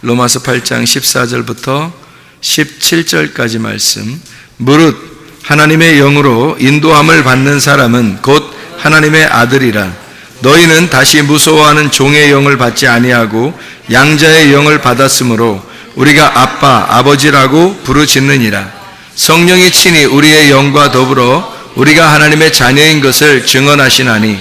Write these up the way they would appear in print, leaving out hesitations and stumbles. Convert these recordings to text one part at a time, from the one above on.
로마서 8장 14절부터 17절까지 말씀. 무릇 하나님의 영으로 인도함을 받는 사람은 곧 하나님의 아들이라. 너희는 다시 무서워하는 종의 영을 받지 아니하고 양자의 영을 받았으므로 우리가 아빠, 아버지라고 부르짖느니라. 성령이 친히 우리의 영과 더불어 우리가 하나님의 자녀인 것을 증언하시나니,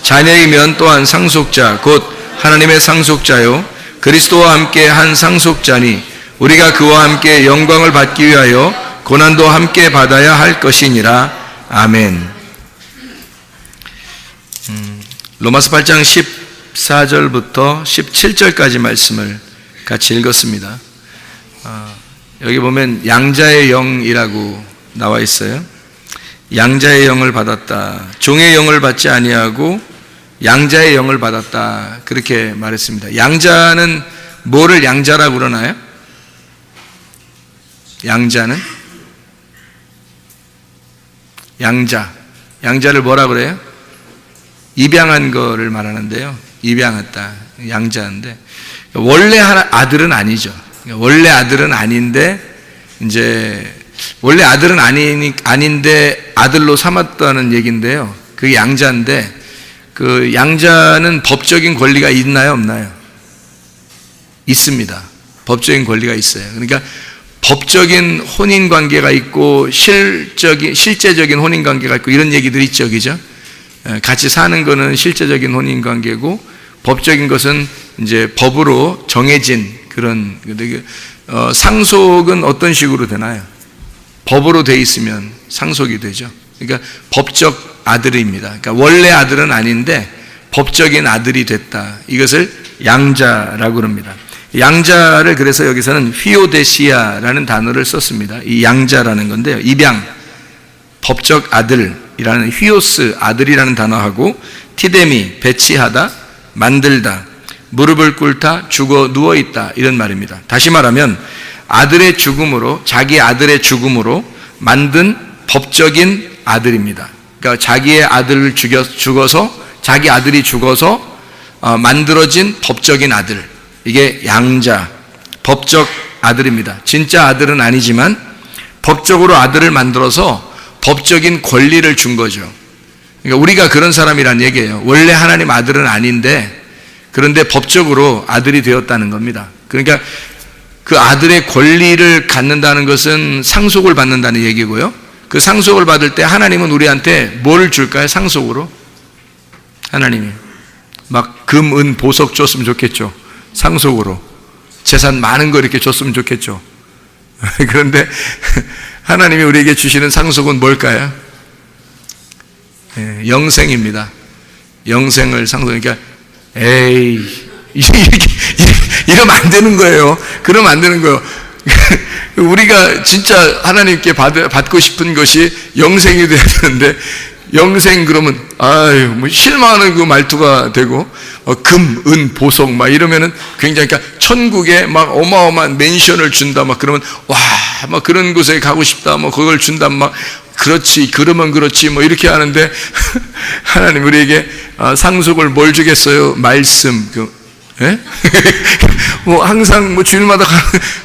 자녀이면 또한 상속자 곧 하나님의 상속자요 그리스도와 함께 한 상속자니, 우리가 그와 함께 영광을 받기 위하여 고난도 함께 받아야 할 것이니라. 아멘. 로마서 8장 14절부터 17절까지 말씀을 같이 읽었습니다. 여기 보면 양자의 영이라고 나와 있어요. 양자의 영을 받았다. 종의 영을 받지 아니하고 양자의 영을 받았다. 그렇게 말했습니다. 양자는 뭐를 양자라고 그러나요? 양자는? 양자를 뭐라 그래요? 입양한 거를 말하는데요. 입양했다. 양자인데, 원래 아들은 아니죠. 원래 아들은 아닌데, 이제 원래 아들은 아닌데 아들로 삼았다는 얘기인데요. 그게 양자인데, 그 양자는 법적인 권리가 있나요, 없나요? 있습니다. 법적인 권리가 있어요. 그러니까 법적인 혼인 관계가 있고 실제적인 혼인 관계가 있고 이런 얘기들이 있죠, 그죠? 같이 사는 거는 실제적인 혼인 관계고, 법적인 것은 이제 법으로 정해진 그런. 상속은 어떤 식으로 되나요? 법으로 돼 있으면 상속이 되죠. 그러니까 법적 아들입니다. 그러니까 원래 아들은 아닌데 법적인 아들이 됐다. 이것을 양자라고 합니다. 양자를 그래서 여기서는 휘오데시아라는 단어를 썼습니다. 이 양자라는 건데요, 입양, 법적 아들이라는 휘오스, 아들이라는 단어하고 티데미, 배치하다, 만들다, 무릎을 꿇다, 죽어 누워있다, 이런 말입니다. 다시 말하면 아들의 죽음으로, 자기 아들의 죽음으로 만든 법적인 아들입니다. 그러니까 자기의 아들을 죽어서, 자기 아들이 죽어서 만들어진 법적인 아들, 이게 양자, 법적 아들입니다. 진짜 아들은 아니지만 법적으로 아들을 만들어서 법적인 권리를 준 거죠. 그러니까 우리가 그런 사람이란 얘기예요. 원래 하나님 아들은 아닌데, 그런데 법적으로 아들이 되었다는 겁니다. 그러니까 그 아들의 권리를 갖는다는 것은 상속을 받는다는 얘기고요. 그 상속을 받을 때 하나님은 우리한테 뭘 줄까요? 상속으로? 하나님이 막 금, 은, 보석 줬으면 좋겠죠. 상속으로 재산 많은 거 이렇게 줬으면 좋겠죠. 그런데 하나님이 우리에게 주시는 상속은 뭘까요? 영생입니다. 영생을 상속. 그러니까 이러면 안 되는 거예요. 그러면 안 되는 거예요. 우리가 진짜 하나님께 받고 싶은 것이 영생이 돼야 되는데, 영생 그러면 뭐 실망하는 그 말투가 되고, 금, 은, 보석 막 이러면은 굉장히, 그러니까 천국에 막 어마어마한 맨션을 준다 막 그러면 와, 막 그런 곳에 가고 싶다, 뭐 그걸 준다, 막 그렇지, 그러면 그렇지, 뭐 이렇게 하는데 하나님 우리에게 상속을 뭘 주겠어요? 말씀. 예? 뭐 항상 뭐 주일마다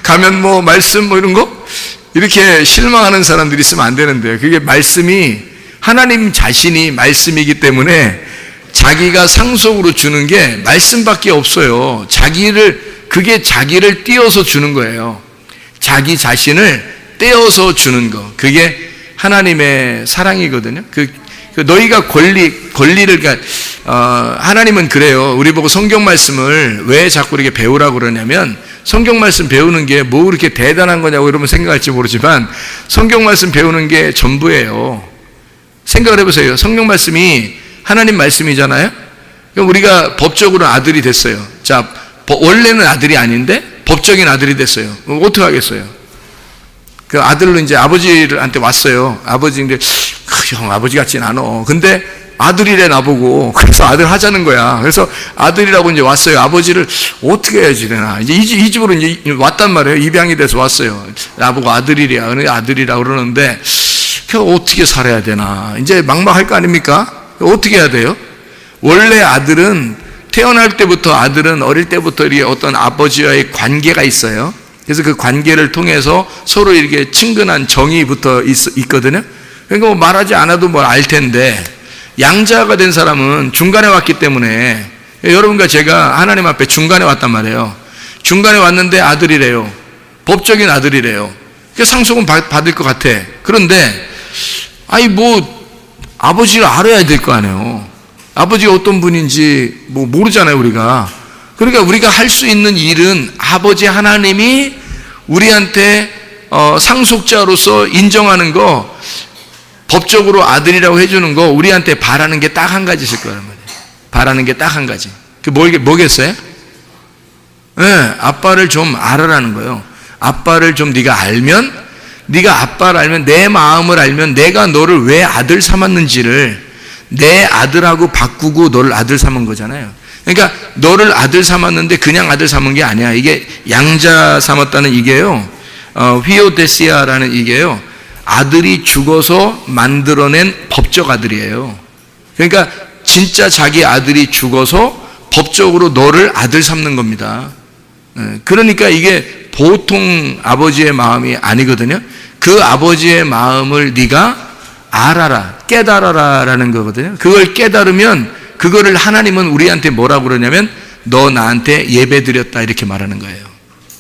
가면 뭐 말씀 뭐 이런 거 이렇게 실망하는 사람들이 있으면 안 되는데, 그게 말씀이 하나님 자신이 말씀이기 때문에 자기가 상속으로 주는 게 말씀밖에 없어요. 그게 자기를 띄어서 주는 거예요. 자기 자신을 떼어서 주는 거, 그게 하나님의 사랑이거든요. 너희가 권리를, 그러니까 하나님은 그래요. 우리 보고 성경 말씀을 왜 자꾸 이렇게 배우라고 그러냐면, 성경 말씀 배우는 게 뭐 그렇게 대단한 거냐고 여러분 생각할지 모르지만 성경 말씀 배우는 게 전부예요. 생각을 해보세요. 성경 말씀이 하나님 말씀이잖아요. 그럼 우리가 법적으로 아들이 됐어요. 자, 원래는 아들이 아닌데 법적인 아들이 됐어요. 그럼 어떻게 하겠어요? 그 아들로 이제 아버지한테 왔어요. 아버지인데, 형 아버지 같진 않아. 근데 아들이래 나보고. 그래서 아들 하자는 거야. 그래서 아들이라고 이제 왔어요. 아버지를 어떻게 해야지 되나. 이제 이 집으로 이제 왔단 말이에요. 입양이 돼서 왔어요. 나보고 아들이랴. 아들이라고 그러는데, 그 어떻게 살아야 되나. 이제 막막할 거 아닙니까? 어떻게 해야 돼요? 원래 아들은 태어날 때부터 아들은 어릴 때부터 이렇게 어떤 아버지와의 관계가 있어요. 그래서 그 관계를 통해서 서로 이렇게 친근한 정이 붙어 있거든요. 그러니까 뭐 말하지 않아도 뭘 알 텐데, 양자가 된 사람은 중간에 왔기 때문에, 여러분과 제가 하나님 앞에 중간에 왔단 말이에요. 중간에 왔는데 아들이래요. 법적인 아들이래요. 그러니까 상속은 받을 것 같아. 그런데 아버지를 알아야 될 거 아니에요. 아버지가 어떤 분인지 모르잖아요, 우리가. 그러니까 우리가 할 수 있는 일은 아버지 하나님이 우리한테 상속자로서 인정하는 거, 법적으로 아들이라고 해주는 거, 우리한테 바라는 게 딱 한 가지 있을 거란 말이에요. 바라는 게 딱 한 가지. 그게 뭐겠어요? 네, 아빠를 좀 알아라는 거예요. 아빠를 좀 네가 아빠를 알면, 내 마음을 알면 내가 너를 왜 아들 삼았는지를 내 아들하고 바꾸고 너를 아들 삼은 거잖아요. 그러니까 너를 아들 삼았는데 그냥 아들 삼은 게 아니야. 이게 양자 삼았다는 이게요, 휘오데시아라는 이게요, 아들이 죽어서 만들어낸 법적 아들이에요. 그러니까 진짜 자기 아들이 죽어서 법적으로 너를 아들 삼는 겁니다. 그러니까 이게 보통 아버지의 마음이 아니거든요. 그 아버지의 마음을 네가 알아라, 깨달아라라는 거거든요. 그걸 깨달으면 그거를 하나님은 우리한테 뭐라고 그러냐면 너 나한테 예배 드렸다 이렇게 말하는 거예요.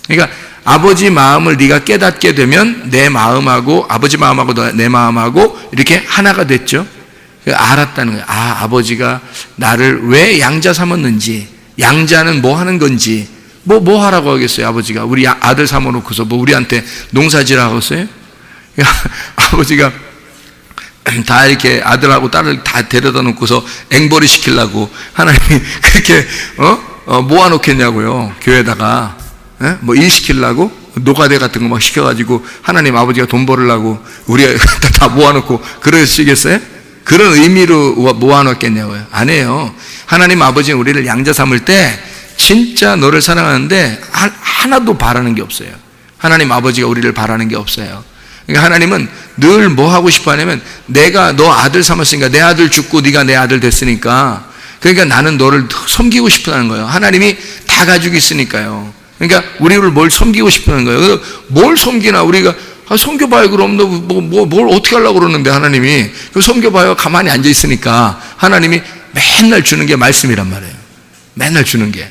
그러니까 아버지 마음을 네가 깨닫게 되면 내 마음하고 아버지 마음하고 내 마음하고 이렇게 하나가 됐죠. 알았다는 거예요. 아버지가 나를 왜 양자 삼았는지, 양자는 뭐 하는 건지, 뭐 하라고 하겠어요. 아버지가 우리 아들 삼아놓고서 우리한테 농사지라 하겠어요? 아버지가 다 이렇게 아들하고 딸을 다 데려다 놓고서 앵벌이 시키려고 하나님이 그렇게 모아놓겠냐고요. 교회에다가 일 시키려고 노가대 같은 거 막 시켜가지고 하나님 아버지가 돈 벌으려고 우리가 다 모아놓고 그러시겠어요? 그런 의미로 모아놓겠냐고요. 아니에요. 하나님 아버지는 우리를 양자 삼을 때 진짜 너를 사랑하는데 하나도 바라는 게 없어요. 하나님 아버지가 우리를 바라는 게 없어요. 그러니까 하나님은 늘 뭐 하고 싶어 하냐면, 내가 너 아들 삼았으니까, 내 아들 죽고 네가 내 아들 됐으니까, 그러니까 나는 너를 섬기고 싶다는 거예요. 하나님이 다 가지고 있으니까요. 그러니까 우리를 뭘 섬기고 싶다는 거예요. 뭘 섬기나 우리가 섬겨봐요. 그럼 너 뭘 어떻게 하려고 그러는데 하나님이 섬겨봐요. 가만히 앉아 있으니까 하나님이 맨날 주는 게 말씀이란 말이에요. 맨날 주는 게.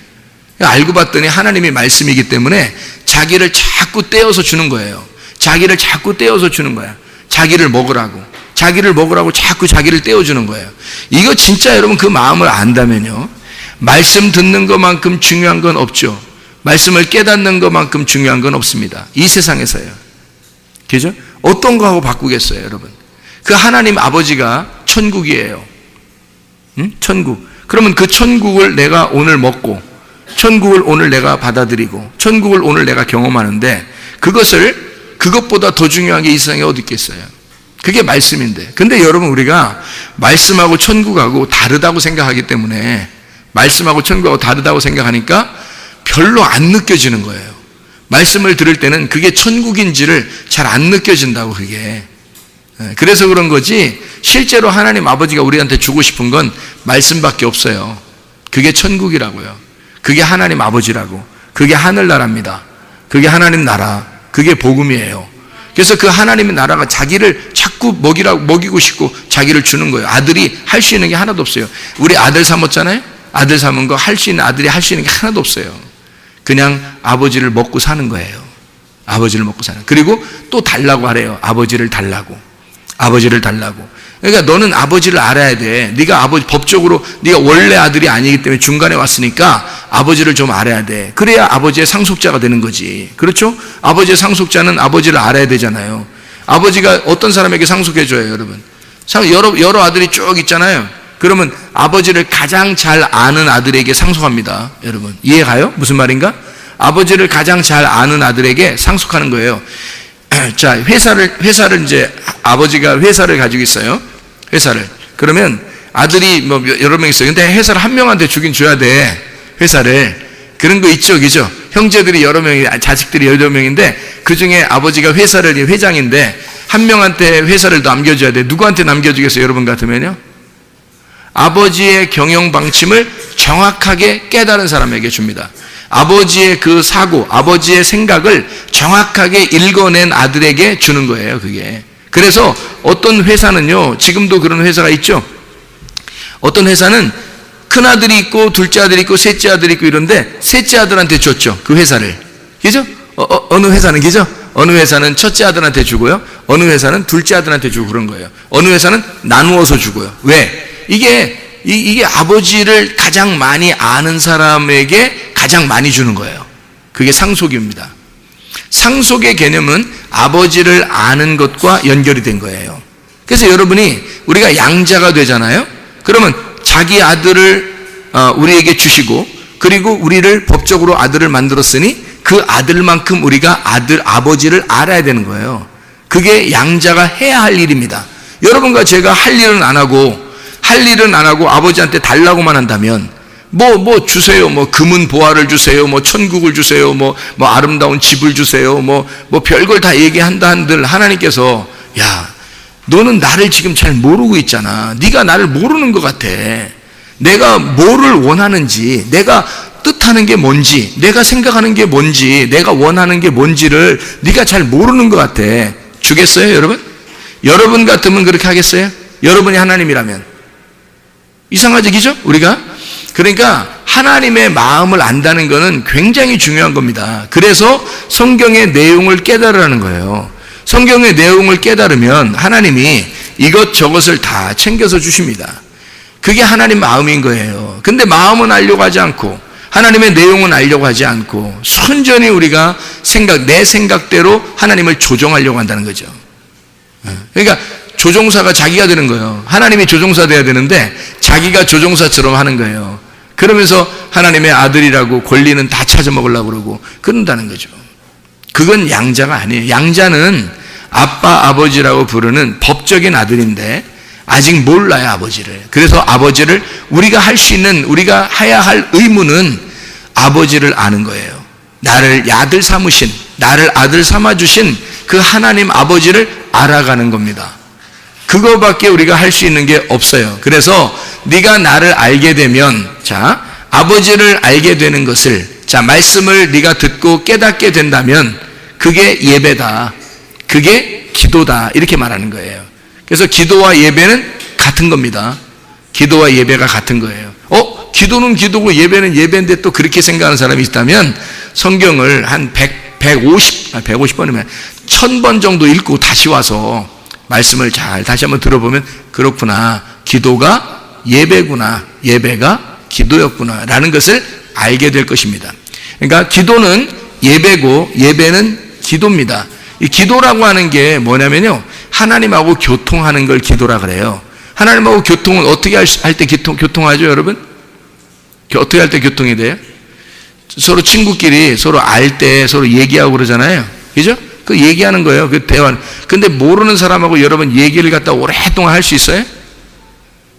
알고 봤더니 하나님이 말씀이기 때문에 자기를 자꾸 떼어서 주는 거예요. 자기를 자꾸 떼어서 주는 거야. 자기를 먹으라고 자꾸 자기를 떼어주는 거예요. 이거 진짜 여러분 그 마음을 안다면요, 말씀 듣는 것만큼 중요한 건 없죠. 말씀을 깨닫는 것만큼 중요한 건 없습니다. 이 세상에서요. 그죠? 어떤 거하고 바꾸겠어요, 여러분? 그 하나님 아버지가 천국이에요. 천국. 그러면 그 천국을 내가 오늘 먹고, 천국을 오늘 내가 받아들이고, 천국을 오늘 내가 경험하는데, 그것보다 더 중요한 게 이 세상에 어디 있겠어요? 그게 말씀인데. 근데 여러분, 우리가 말씀하고 천국하고 다르다고 생각하기 때문에, 말씀하고 천국하고 다르다고 생각하니까 별로 안 느껴지는 거예요. 말씀을 들을 때는 그게 천국인지를 잘 안 느껴진다고, 그게. 그래서 그런 거지, 실제로 하나님 아버지가 우리한테 주고 싶은 건 말씀밖에 없어요. 그게 천국이라고요. 그게 하나님 아버지라고. 그게 하늘나라입니다. 그게 하나님 나라. 그게 복음이에요. 그래서 그 하나님의 나라가 자기를 자꾸 먹이고 싶고 자기를 주는 거예요. 아들이 할 수 있는 게 하나도 없어요. 우리 아들 삼았잖아요. 아들 삼은 거 할 수 있는, 아들이 할 수 있는 게 하나도 없어요. 그냥 아버지를 먹고 사는 거예요. 아버지를 먹고 사는. 그리고 또 달라고 하래요. 아버지를 달라고. 그러니까 너는 아버지를 알아야 돼. 네가 법적으로 네가 원래 아들이 아니기 때문에 중간에 왔으니까 아버지를 좀 알아야 돼. 그래야 아버지의 상속자가 되는 거지. 그렇죠? 아버지의 상속자는 아버지를 알아야 되잖아요. 아버지가 어떤 사람에게 상속해줘요, 여러분? 여러 아들이 쭉 있잖아요. 그러면 아버지를 가장 잘 아는 아들에게 상속합니다. 여러분, 이해가요? 무슨 말인가? 아버지를 가장 잘 아는 아들에게 상속하는 거예요. 자, 회사를 이제 아버지가 회사를 가지고 있어요. 회사를. 그러면 아들이 여러 명 있어요. 근데 회사를 한 명한테 주긴 줘야 돼. 회사를. 그런 거 있죠, 그죠? 형제들이 여러 명이, 자식들이 여러 명인데 그 중에 아버지가 회사를 회장인데 한 명한테 회사를 남겨줘야 돼. 누구한테 남겨주겠어요, 여러분 같으면요? 아버지의 경영 방침을 정확하게 깨달은 사람에게 줍니다. 아버지의 그 사고, 아버지의 생각을 정확하게 읽어낸 아들에게 주는 거예요, 그게. 그래서 어떤 회사는요, 지금도 그런 회사가 있죠. 어떤 회사는 큰아들이 있고 둘째 아들이 있고 셋째 아들이 있고 이런데 셋째 아들한테 줬죠, 그 회사를. 그죠? 어느 회사는, 그죠? 어느 회사는 첫째 아들한테 주고요, 어느 회사는 둘째 아들한테 주고 그런 거예요. 어느 회사는 나누어서 주고요. 왜? 이게 아버지를 가장 많이 아는 사람에게 가장 많이 주는 거예요. 그게 상속입니다. 상속의 개념은 아버지를 아는 것과 연결이 된 거예요. 그래서 여러분이, 우리가 양자가 되잖아요. 그러면 자기 아들을 우리에게 주시고, 그리고 우리를 법적으로 아들을 만들었으니 그 아들만큼 우리가 아버지를 알아야 되는 거예요. 그게 양자가 해야 할 일입니다. 여러분과 제가 할 일은 안 하고 아버지한테 달라고만 한다면, 뭐 주세요, 뭐 금은 보화를 주세요, 뭐 천국을 주세요, 뭐 아름다운 집을 주세요, 뭐 별걸 다 얘기한다 한들 하나님께서, 야, 너는 나를 지금 잘 모르고 있잖아. 네가 나를 모르는 것 같아. 내가 뭐를 원하는지, 내가 뜻하는 게 뭔지, 내가 생각하는 게 뭔지, 내가 원하는 게 뭔지를 네가 잘 모르는 것 같아. 주겠어요, 여러분? 여러분 같으면 그렇게 하겠어요? 여러분이 하나님이라면. 이상하죠, 그죠? 우리가? 그러니까 하나님의 마음을 안다는 것은 굉장히 중요한 겁니다. 그래서 성경의 내용을 깨달으라는 거예요. 성경의 내용을 깨달으면 하나님이 이것저것을 다 챙겨서 주십니다. 그게 하나님 마음인 거예요. 근데 마음은 알려고 하지 않고, 하나님의 내용은 알려고 하지 않고, 순전히 우리가 내 생각대로 하나님을 조종하려고 한다는 거죠. 그러니까 조종사가 자기가 되는 거예요. 하나님이 조종사 돼야 되는데 자기가 조종사처럼 하는 거예요. 그러면서 하나님의 아들이라고 권리는 다 찾아먹으려고 그러고 그런다는 거죠. 그건 양자가 아니에요. 양자는 아빠, 아버지라고 부르는 법적인 아들인데 아직 몰라요, 아버지를. 그래서 아버지를 우리가 할 수 있는, 우리가 해야 할 의무는 아버지를 아는 거예요. 나를 아들 삼으신, 나를 아들 삼아주신 그 하나님 아버지를 알아가는 겁니다. 그거밖에 우리가 할 수 있는 게 없어요. 그래서 네가 나를 알게 되면, 자, 아버지를 알게 되는 것을, 자, 말씀을 네가 듣고 깨닫게 된다면 그게 예배다, 그게 기도다, 이렇게 말하는 거예요. 그래서 기도와 예배는 같은 겁니다. 기도와 예배가 같은 거예요. 기도는 기도고 예배는 예배인데 또 그렇게 생각하는 사람이 있다면 성경을 한 150번이면 1000번 정도 읽고 다시 와서 말씀을 잘 다시 한번 들어보면, 그렇구나, 기도가 예배구나, 예배가 기도였구나 라는 것을 알게 될 것입니다. 그러니까 기도는 예배고 예배는 기도입니다. 이 기도라고 하는 게 뭐냐면요, 하나님하고 교통하는 걸 기도라 그래요. 하나님하고 교통은 어떻게 할 때 교통하죠, 여러분? 어떻게 할 때 교통이 돼요? 서로 친구끼리 서로 알 때 서로 얘기하고 그러잖아요. 그죠? 그 얘기하는 거예요, 그 대화. 근데 모르는 사람하고 여러분 얘기를 갖다 오랫동안 할 수 있어요?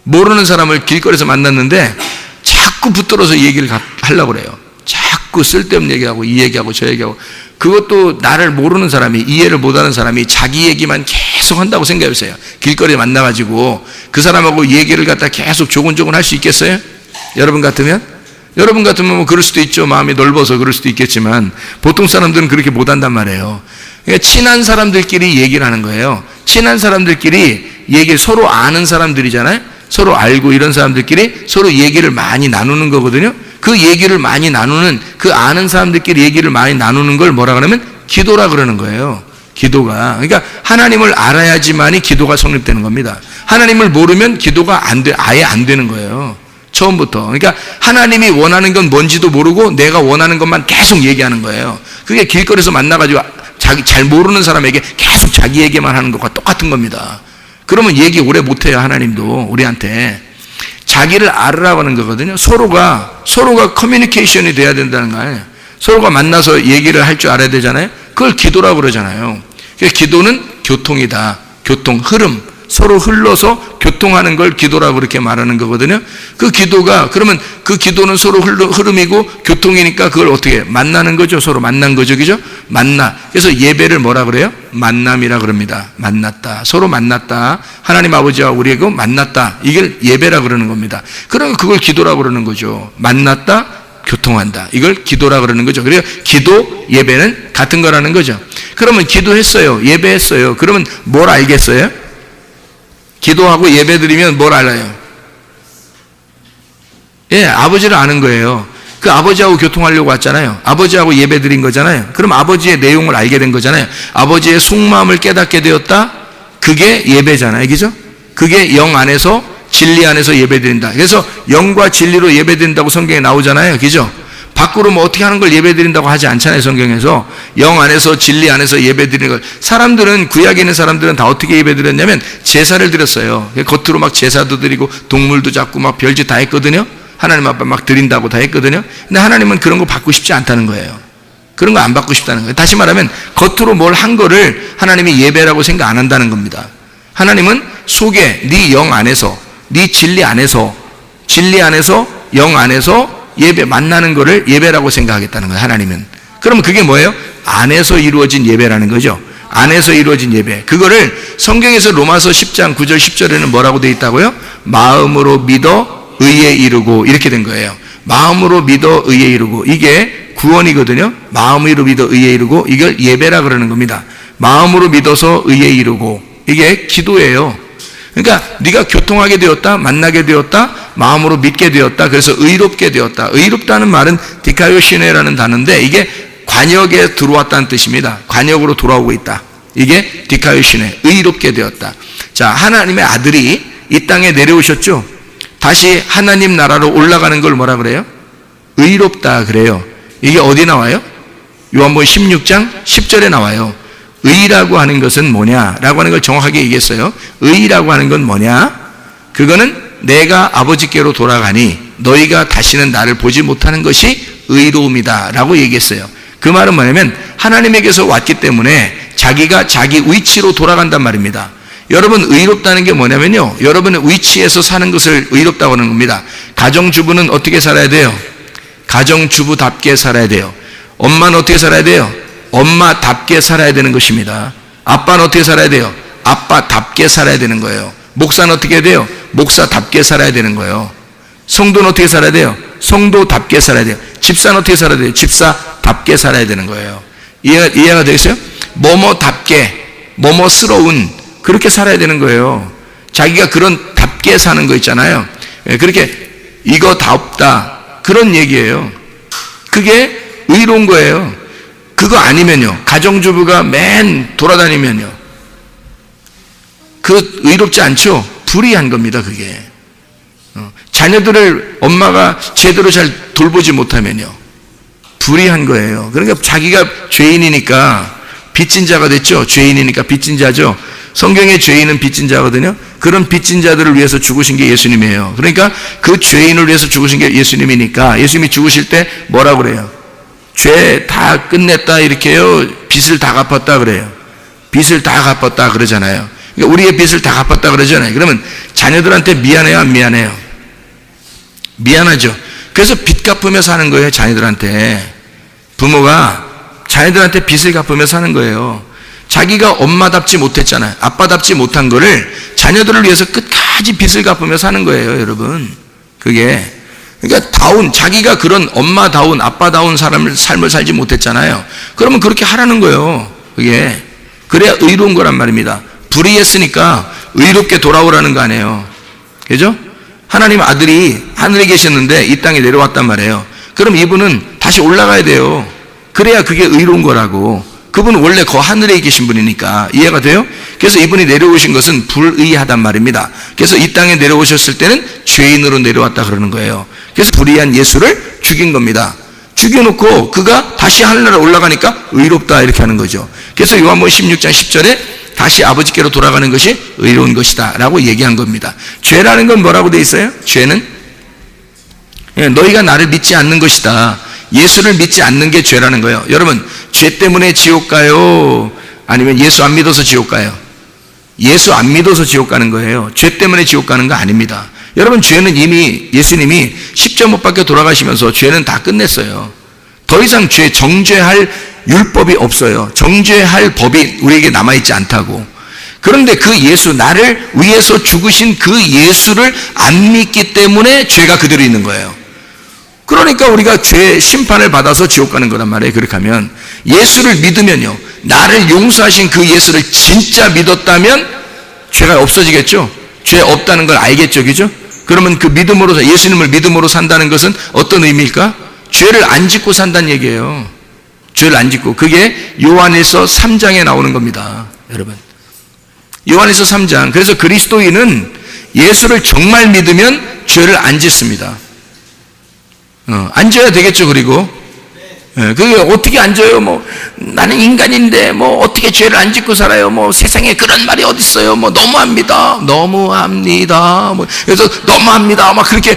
모르는 사람을 길거리에서 만났는데 자꾸 붙들어서 얘기를 하려고 그래요. 자꾸 쓸데없는 얘기하고 이 얘기하고 저 얘기하고. 그것도 나를 모르는 사람이, 이해를 못하는 사람이 자기 얘기만 계속 한다고 생각해보세요. 길거리에 만나가지고 그 사람하고 얘기를 갖다 계속 조곤조곤 할 수 있겠어요? 여러분 같으면 뭐 그럴 수도 있죠. 마음이 넓어서 그럴 수도 있겠지만 보통 사람들은 그렇게 못한단 말이에요. 그러니까 친한 사람들끼리 얘기를 하는 거예요. 친한 사람들끼리 서로 아는 사람들이잖아요. 서로 알고 이런 사람들끼리 서로 얘기를 많이 나누는 거거든요. 그 얘기를 많이 나누는, 그 아는 사람들끼리 얘기를 많이 나누는 걸 뭐라 그러면 기도라 그러는 거예요. 기도가. 그러니까 하나님을 알아야지만이 기도가 성립되는 겁니다. 하나님을 모르면 기도가 아예 안 되는 거예요. 처음부터. 그러니까 하나님이 원하는 건 뭔지도 모르고 내가 원하는 것만 계속 얘기하는 거예요. 그게 길거리에서 만나가지고 잘 모르는 사람에게 계속 자기 얘기만 하는 것과 똑같은 겁니다. 그러면 얘기 오래 못해요. 하나님도 우리한테. 자기를 알으라고 하는 거거든요. 서로가 커뮤니케이션이 돼야 된다는 거예요. 서로가 만나서 얘기를 할 줄 알아야 되잖아요. 그걸 기도라고 그러잖아요. 그래서 기도는 교통이다. 교통, 흐름. 서로 흘러서 교통하는 걸 기도라고 그렇게 말하는 거거든요. 그 기도가, 그러면 그 기도는 서로 흐름이고 교통이니까 그걸 어떻게 만나는 거죠? 서로 만난 거죠. 그죠? 만나. 그래서 예배를 뭐라 그래요? 만남이라 그럽니다. 만났다. 서로 만났다. 하나님 아버지와 우리하고 만났다. 이걸 예배라 그러는 겁니다. 그러면 그걸 기도라고 그러는 거죠. 만났다. 교통한다. 이걸 기도라 그러는 거죠. 그래서 기도, 예배는 같은 거라는 거죠. 그러면 기도했어요. 예배했어요. 그러면 뭘 알겠어요? 기도하고 예배 드리면 뭘 알아요? 예, 아버지를 아는 거예요. 그 아버지하고 교통하려고 왔잖아요. 아버지하고 예배 드린 거잖아요. 그럼 아버지의 내용을 알게 된 거잖아요. 아버지의 속마음을 깨닫게 되었다? 그게 예배잖아요. 그죠? 그게 영 안에서 진리 안에서 예배드린다. 그래서 영과 진리로 예배드린다고 성경에 나오잖아요. 그죠? 밖으로 뭐 어떻게 하는 걸 예배드린다고 하지 않잖아요. 성경에서 영 안에서 진리 안에서 예배드리는 걸. 사람들은, 구약에 있는 사람들은 다 어떻게 예배드렸냐면 제사를 드렸어요. 겉으로 막 제사도 드리고 동물도 잡고 막 별짓 다 했거든요. 하나님 앞에 막 드린다고 다 했거든요. 근데 하나님은 그런 거 받고 싶지 않다는 거예요. 그런 거 안 받고 싶다는 거예요. 다시 말하면 겉으로 뭘 한 거를 하나님이 예배라고 생각 안 한다는 겁니다. 하나님은 속에 네 영 안에서, 네 진리 안에서, 진리 안에서, 영 안에서 예배 만나는 거를 예배라고 생각하겠다는 거예요. 하나님은. 그러면 그게 뭐예요? 안에서 이루어진 예배라는 거죠. 안에서 이루어진 예배. 그거를 성경에서 로마서 10장 9절 10절에는 뭐라고 되어 있다고요? 마음으로 믿어 의에 이르고, 이렇게 된 거예요. 마음으로 믿어 의에 이르고. 이게 구원이거든요. 마음으로 믿어 의에 이르고, 이걸 예배라 그러는 겁니다. 마음으로 믿어서 의에 이르고, 이게 기도예요. 그러니까 네가 교통하게 되었다, 만나게 되었다, 마음으로 믿게 되었다, 그래서 의롭게 되었다. 의롭다는 말은 디카요시네라는 단어인데 이게 관역에 들어왔다는 뜻입니다. 관역으로 돌아오고 있다. 이게 디카요시네, 의롭게 되었다. 자, 하나님의 아들이 이 땅에 내려오셨죠. 다시 하나님 나라로 올라가는 걸 뭐라 그래요? 의롭다 그래요. 이게 어디 나와요? 요한복음 16장 10절에 나와요. 의라고 하는 것은 뭐냐라고 하는 걸 정확하게 얘기했어요. 의라고 하는 건 뭐냐? 그거는 내가 아버지께로 돌아가니 너희가 다시는 나를 보지 못하는 것이 의로움이다 라고 얘기했어요. 그 말은 뭐냐면 하나님에게서 왔기 때문에 자기가 자기 위치로 돌아간단 말입니다. 여러분, 의롭다는 게 뭐냐면요, 여러분의 위치에서 사는 것을 의롭다고 하는 겁니다. 가정주부는 어떻게 살아야 돼요? 가정주부답게 살아야 돼요. 엄마는 어떻게 살아야 돼요? 엄마답게 살아야 되는 것입니다. 아빠는 어떻게 살아야 돼요? 아빠답게 살아야 되는 거예요. 목사는 어떻게 해야 돼요? 목사답게 살아야 되는 거예요. 성도는 어떻게 살아야 돼요? 성도답게 살아야 돼요. 집사는 어떻게 살아야 돼요? 집사답게 살아야 되는 거예요. 이해가 되겠어요? 뭐뭐답게, 뭐뭐스러운, 그렇게 살아야 되는 거예요. 자기가 그런 답게 사는 거 있잖아요. 그렇게 이거답다, 그런 얘기예요. 그게 의로운 거예요. 그거 아니면요, 가정주부가 맨 돌아다니면요, 그 의롭지 않죠? 불의한 겁니다. 그게 자녀들을 엄마가 제대로 잘 돌보지 못하면요, 불의한 거예요. 그러니까 자기가 죄인이니까 빚진 자가 됐죠. 죄인이니까 빚진 자죠. 성경의 죄인은 빚진 자거든요. 그런 빚진 자들을 위해서 죽으신 게 예수님이에요. 그러니까 그 죄인을 위해서 죽으신 게 예수님이니까 예수님이 죽으실 때 뭐라고 그래요? 죄 다 끝냈다 이렇게요. 빚을 다 갚았다 그래요. 빚을 다 갚았다 그러잖아요. 그러니까 우리의 빚을 다 갚았다 그러잖아요. 그러면 자녀들한테 미안해요, 안 미안해요? 미안하죠. 그래서 빚 갚으며 사는 거예요. 자녀들한테. 부모가 자녀들한테 빚을 갚으며 사는 거예요. 자기가 엄마답지 못했잖아요. 아빠답지 못한 거를 자녀들을 위해서 끝까지 빚을 갚으며 사는 거예요, 여러분. 그게. 그러니까 자기가 그런 엄마다운, 아빠다운 삶을 살지 못했잖아요. 그러면 그렇게 하라는 거예요. 그게. 그래야 의로운 거란 말입니다. 불의했으니까 의롭게 돌아오라는 거 아니에요. 그죠? 하나님 아들이 하늘에 계셨는데 이 땅에 내려왔단 말이에요. 그럼 이분은 다시 올라가야 돼요. 그래야 그게 의로운 거라고. 그분은 원래 그 하늘에 계신 분이니까. 이해가 돼요? 그래서 이분이 내려오신 것은 불의하단 말입니다. 그래서 이 땅에 내려오셨을 때는 죄인으로 내려왔다 그러는 거예요. 그래서 불의한 예수를 죽인 겁니다. 죽여놓고 그가 다시 하늘나라 올라가니까 의롭다 이렇게 하는 거죠. 그래서 요한복음 16장 10절에 다시 아버지께로 돌아가는 것이 의로운 것이다 라고 얘기한 겁니다. 죄라는 건 뭐라고 돼 있어요? 죄는 너희가 나를 믿지 않는 것이다. 예수를 믿지 않는 게 죄라는 거예요. 여러분, 죄 때문에 지옥 가요? 아니면 예수 안 믿어서 지옥 가요? 예수 안 믿어서 지옥 가는 거예요. 죄 때문에 지옥 가는 거 아닙니다. 여러분, 죄는 이미 예수님이 십자가 못 박혀 돌아가시면서 죄는 다 끝냈어요. 더 이상 정죄할 율법이 없어요. 정죄할 법이 우리에게 남아있지 않다고. 그런데 그 예수, 나를 위해서 죽으신 그 예수를 안 믿기 때문에 죄가 그대로 있는 거예요. 그러니까 우리가 죄 심판을 받아서 지옥 가는 거란 말이에요. 그렇게 하면 예수를 믿으면요, 나를 용서하신 그 예수를 진짜 믿었다면 죄가 없어지겠죠. 죄 없다는 걸 알겠죠, 그죠? 그러면 그 믿음으로, 예수님을 믿음으로 산다는 것은 어떤 의미일까? 죄를 안 짓고 산다는 얘기예요. 죄를 안 짓고. 그게 요한일서 3장에 나오는 겁니다, 여러분. 요한일서 3장. 그래서 그리스도인은 예수를 정말 믿으면 죄를 안 짓습니다. 안 져야 되겠죠. 그리고 그게 어떻게 안 져요? 뭐 나는 인간인데 뭐 어떻게 죄를 안 짓고 살아요? 뭐 세상에 그런 말이 어디 있어요? 뭐 너무합니다. 뭐 그래서 너무합니다. 막 그렇게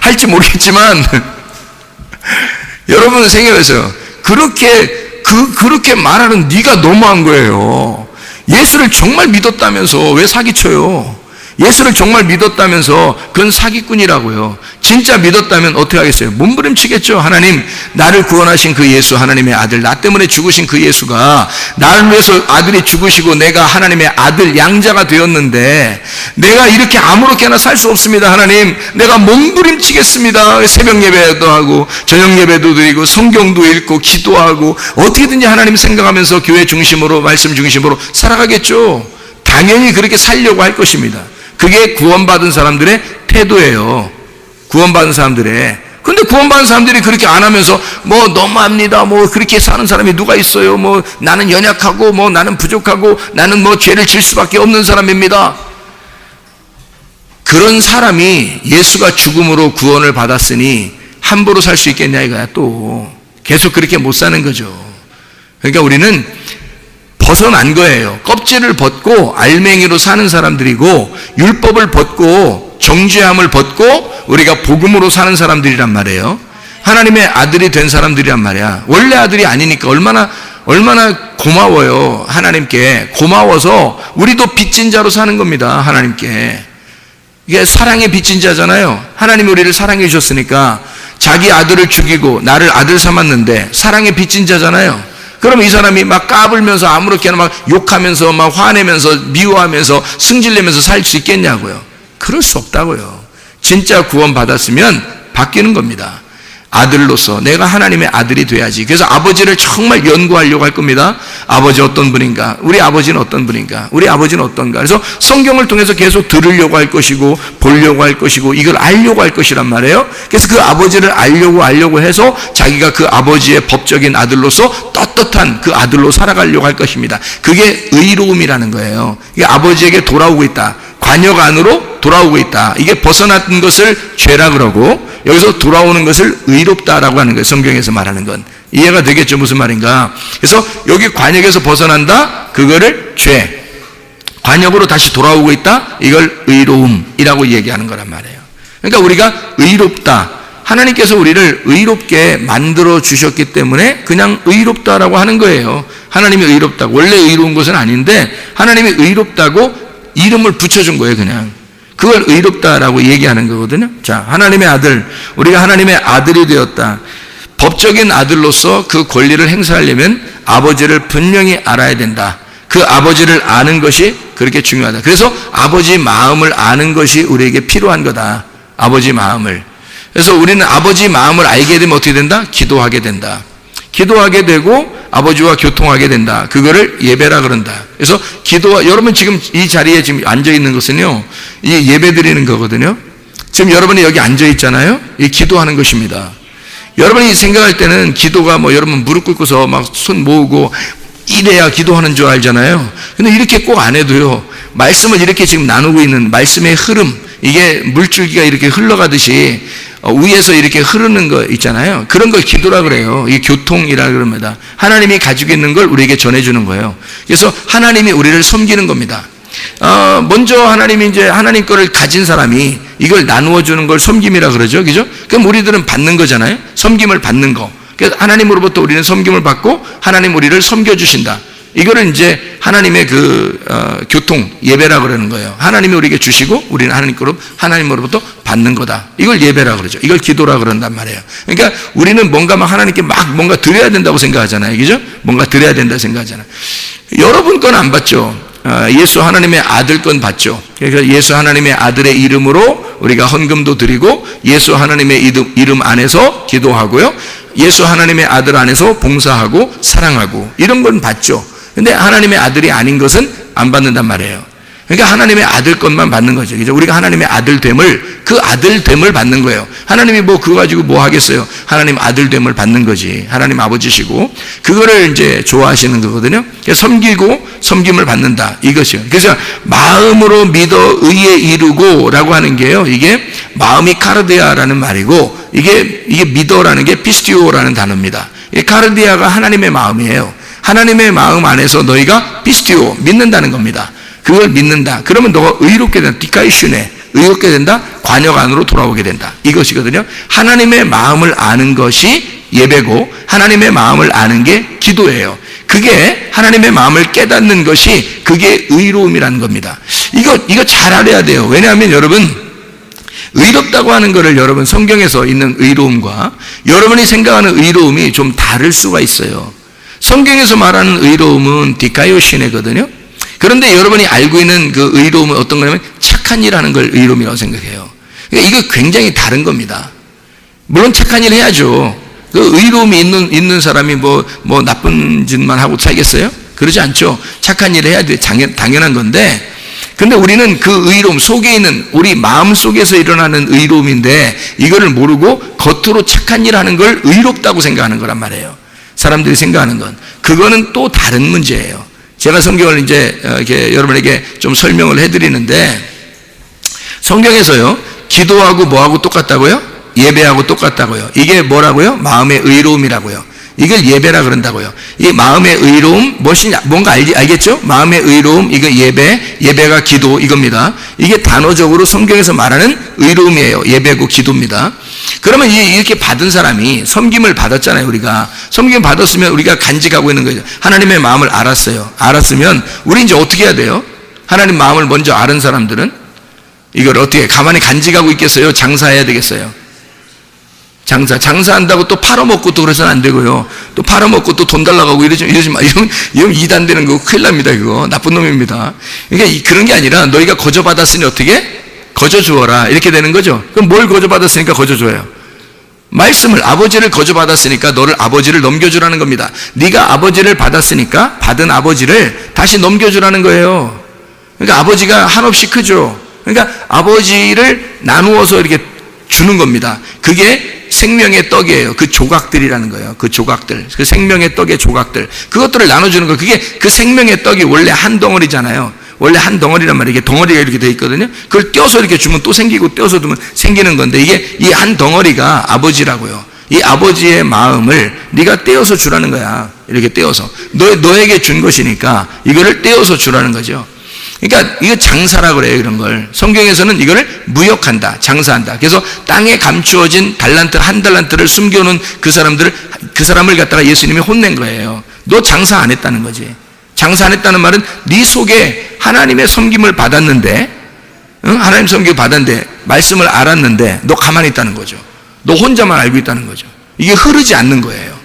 할지 모르겠지만 여러분 생각해보세요. 그렇게 말하는 네가 너무한 거예요. 예수를 정말 믿었다면서 왜 사기쳐요? 예수를 정말 믿었다면서 그건 사기꾼이라고요. 진짜 믿었다면 어떻게 하겠어요? 몸부림치겠죠. 하나님, 나를 구원하신 그 예수, 하나님의 아들, 나 때문에 죽으신 그 예수가 나를 위해서 아들이 죽으시고 내가 하나님의 아들, 양자가 되었는데 내가 이렇게 아무렇게나 살 수 없습니다. 하나님, 내가 몸부림치겠습니다. 새벽 예배도 하고 저녁 예배도 드리고 성경도 읽고 기도하고 어떻게든지 하나님 생각하면서 교회 중심으로, 말씀 중심으로 살아가겠죠. 당연히 그렇게 살려고 할 것입니다. 그게 구원받은 사람들의 태도예요. 구원받은 사람들의. 근데 구원받은 사람들이 그렇게 안 하면서 뭐 너무합니다. 뭐 그렇게 사는 사람이 누가 있어요. 뭐 나는 연약하고 뭐 나는 부족하고 나는 뭐 죄를 질 수밖에 없는 사람입니다. 그런 사람이 예수가 죽음으로 구원을 받았으니 함부로 살 수 있겠냐 이거야. 또 계속 그렇게 못 사는 거죠. 그러니까 우리는 벗어난 거예요. 껍질을 벗고 알맹이로 사는 사람들이고 율법을 벗고 정죄함을 벗고 우리가 복음으로 사는 사람들이란 말이에요. 하나님의 아들이 된 사람들이란 말이야. 원래 아들이 아니니까 얼마나 고마워요. 하나님께 고마워서 우리도 빚진 자로 사는 겁니다. 하나님께. 이게 사랑의 빚진 자잖아요. 하나님이 우리를 사랑해 주셨으니까 자기 아들을 죽이고 나를 아들 삼았는데 사랑의 빚진 자잖아요. 그럼 이 사람이 막 까불면서 아무렇게나 막 욕하면서 막 화내면서 미워하면서 승질내면서 살 수 있겠냐고요. 그럴 수 없다고요. 진짜 구원 받았으면 바뀌는 겁니다. 아들로서 내가 하나님의 아들이 돼야지. 그래서 아버지를 정말 연구하려고 할 겁니다. 아버지 어떤 분인가? 우리 아버지는 어떤 분인가? 우리 아버지는 어떤가? 그래서 성경을 통해서 계속 들으려고 할 것이고 보려고 할 것이고 이걸 알려고 할 것이란 말이에요. 그래서 그 아버지를 알려고 해서 자기가 그 아버지의 법적인 아들로서 떳떳한 그 아들로 살아가려고 할 것입니다. 그게 의로움이라는 거예요. 이게 아버지에게 돌아오고 있다. 관역 안으로 돌아오고 있다. 이게 벗어났던 것을 죄라 그러고 여기서 돌아오는 것을 의롭다라고 하는 거예요. 성경에서 말하는 건. 이해가 되겠죠? 무슨 말인가? 그래서 여기 관역에서 벗어난다? 그거를 죄. 관역으로 다시 돌아오고 있다? 이걸 의로움이라고 얘기하는 거란 말이에요. 그러니까 우리가 의롭다. 하나님께서 우리를 의롭게 만들어 주셨기 때문에 그냥 의롭다라고 하는 거예요. 하나님이 의롭다고. 원래 의로운 것은 아닌데 하나님이 의롭다고 이름을 붙여준 거예요. 그냥. 그걸 의롭다라고 얘기하는 거거든요. 자, 하나님의 아들, 우리가 하나님의 아들이 되었다. 법적인 아들로서 그 권리를 행사하려면 아버지를 분명히 알아야 된다. 그 아버지를 아는 것이 그렇게 중요하다. 그래서 아버지 마음을 아는 것이 우리에게 필요한 거다. 아버지 마음을. 그래서 우리는 아버지 마음을 알게 되면 어떻게 된다? 기도하게 된다. 기도하게 되고 아버지와 교통하게 된다. 그거를 예배라 그런다. 그래서 여러분 지금 이 자리에 지금 앉아 있는 것은요, 이 예배 드리는 거거든요. 지금 여러분이 여기 앉아 있잖아요. 이 기도하는 것입니다. 여러분이 생각할 때는 기도가 뭐 여러분 무릎 꿇고서 막 손 모으고 이래야 기도하는 줄 알잖아요. 근데 이렇게 꼭 안 해도요, 말씀을 이렇게 지금 나누고 있는 말씀의 흐름, 이게 물줄기가 이렇게 흘러가듯이 위에서 이렇게 흐르는 거 있잖아요. 그런 걸 기도라 그래요. 이게 교통이라 그럽니다. 하나님이 가지고 있는 걸 우리에게 전해주는 거예요. 그래서 하나님이 우리를 섬기는 겁니다. 먼저 하나님이 이제 하나님 거를 가진 사람이 이걸 나누어 주는 걸 섬김이라 그러죠. 그죠? 그럼 우리들은 받는 거잖아요. 섬김을 받는 거. 그래서 하나님으로부터 우리는 섬김을 받고 하나님 우리를 섬겨주신다. 이거를 이제 하나님의 교통, 예배라 그러는 거예요. 하나님이 우리에게 주시고 우리는 하나님으로부터 받는 거다. 이걸 예배라 그러죠. 이걸 기도라 그런단 말이에요. 그러니까 우리는 뭔가 막 하나님께 막 뭔가 드려야 된다고 생각하잖아요. 그죠? 뭔가 드려야 된다 생각하잖아요. 여러분 건 안 받죠. 예수 하나님의 아들 건 받죠. 그래서 예수 하나님의 아들의 이름으로 우리가 헌금도 드리고 예수 하나님의 이름 안에서 기도하고요. 예수 하나님의 아들 안에서 봉사하고 사랑하고 이런 건 받죠. 근데 하나님의 아들이 아닌 것은 안 받는단 말이에요. 그러니까 하나님의 아들 것만 받는 거죠. 그죠? 우리가 하나님의 아들됨을, 그 아들됨을 받는 거예요. 하나님이 그거 가지고 뭐 하겠어요? 하나님 아들됨을 받는 거지. 하나님 아버지시고, 그거를 이제 좋아하시는 거거든요. 그래서 섬기고 섬김을 받는다. 이것이요. 그래서 마음으로 믿어 의에 이르고 라고 하는 게요. 이게 마음이 카르디아라는 말이고, 이게 믿어라는 게 피스티오라는 단어입니다. 이 카르디아가 하나님의 마음이에요. 하나님의 마음 안에서 너희가 피스티오, 믿는다는 겁니다. 그걸 믿는다. 그러면 너가 의롭게 된다. 디카이슈네. 의롭게 된다. 관역 안으로 돌아오게 된다. 이것이거든요. 하나님의 마음을 아는 것이 예배고 하나님의 마음을 아는 게 기도예요. 그게 하나님의 마음을 깨닫는 것이 그게 의로움이라는 겁니다. 이거 잘 알아야 돼요. 왜냐하면 여러분 의롭다고 하는 것을 여러분 성경에서 있는 의로움과 여러분이 생각하는 의로움이 좀 다를 수가 있어요. 성경에서 말하는 의로움은 디카이오시네거든요. 그런데 여러분이 알고 있는 그 의로움은 어떤 거냐면 착한 일 하는 걸 의로움이라고 생각해요. 그러니까 이거 굉장히 다른 겁니다. 물론 착한 일 해야죠. 그 의로움이 있는 사람이 뭐 나쁜 짓만 하고 살겠어요? 그러지 않죠. 착한 일 해야 돼. 당연한 건데, 근데 우리는 그 의로움 속에 있는 우리 마음 속에서 일어나는 의로움인데 이거를 모르고 겉으로 착한 일 하는 걸 의롭다고 생각하는 거란 말이에요. 사람들이 생각하는 건. 그거는 또 다른 문제예요. 제가 성경을 이제 이렇게 여러분에게 좀 설명을 해드리는데, 성경에서요, 기도하고 뭐하고 똑같다고요? 예배하고 똑같다고요. 이게 뭐라고요? 마음의 의로움이라고요. 이걸 예배라 그런다고요. 이 마음의 의로움, 뭔가 알겠죠? 마음의 의로움, 이거 예배가 기도, 이겁니다. 이게 단어적으로 성경에서 말하는 의로움이에요. 예배고 기도입니다. 그러면 이렇게 받은 사람이 섬김을 받았잖아요. 우리가 섬김을 받았으면 우리가 간직하고 있는 거죠. 하나님의 마음을 알았어요. 알았으면 우리 이제 어떻게 해야 돼요? 하나님 마음을 먼저 아는 사람들은 이걸 어떻게 가만히 간직하고 있겠어요? 장사해야 되겠어요? 장사한다고 또 팔아먹고 또 그러서는 안 되고요. 또 팔아먹고 또 돈 달라고 하고 이러지 마. 이러면 이단되는 거 큰일 납니다. 이거 나쁜 놈입니다. 그러니까 그런 게 아니라 너희가 거저받았으니 어떻게? 거저주어라. 이렇게 되는 거죠. 그럼 뭘 거저받았으니까 거저줘요? 말씀을, 아버지를 거저받았으니까 너를 아버지를 넘겨주라는 겁니다. 네가 아버지를 받았으니까 받은 아버지를 다시 넘겨주라는 거예요. 그러니까 아버지가 한없이 크죠. 그러니까 아버지를 나누어서 이렇게 주는 겁니다. 그게 생명의 떡이에요. 그 조각들이라는 거예요. 그 조각들, 그 생명의 떡의 조각들, 그것들을 나눠주는 거예요. 그게 그 생명의 떡이 원래 한 덩어리잖아요. 원래 한 덩어리란 말이에요. 이게 덩어리가 이렇게 돼 있거든요. 그걸 떼어서 이렇게 주면 또 생기고 떼어서 두면 생기는 건데, 이게 이 한 덩어리가 아버지라고요. 이 아버지의 마음을 네가 떼어서 주라는 거야. 이렇게 떼어서 너에게 준 것이니까 이거를 떼어서 주라는 거죠. 그러니까 이거 장사라 그래요. 이런 걸 성경에서는 이거를 무역한다, 장사한다. 그래서 땅에 감추어진 한 달란트를 숨겨놓은 그 사람을 갖다가 예수님이 혼낸 거예요. 너 장사 안 했다는 거지. 장사 안 했다는 말은 네 속에 하나님의 섬김을 받았는데, 하나님 섬김을 받았는데 말씀을 알았는데 너 가만히 있다는 거죠. 너 혼자만 알고 있다는 거죠. 이게 흐르지 않는 거예요.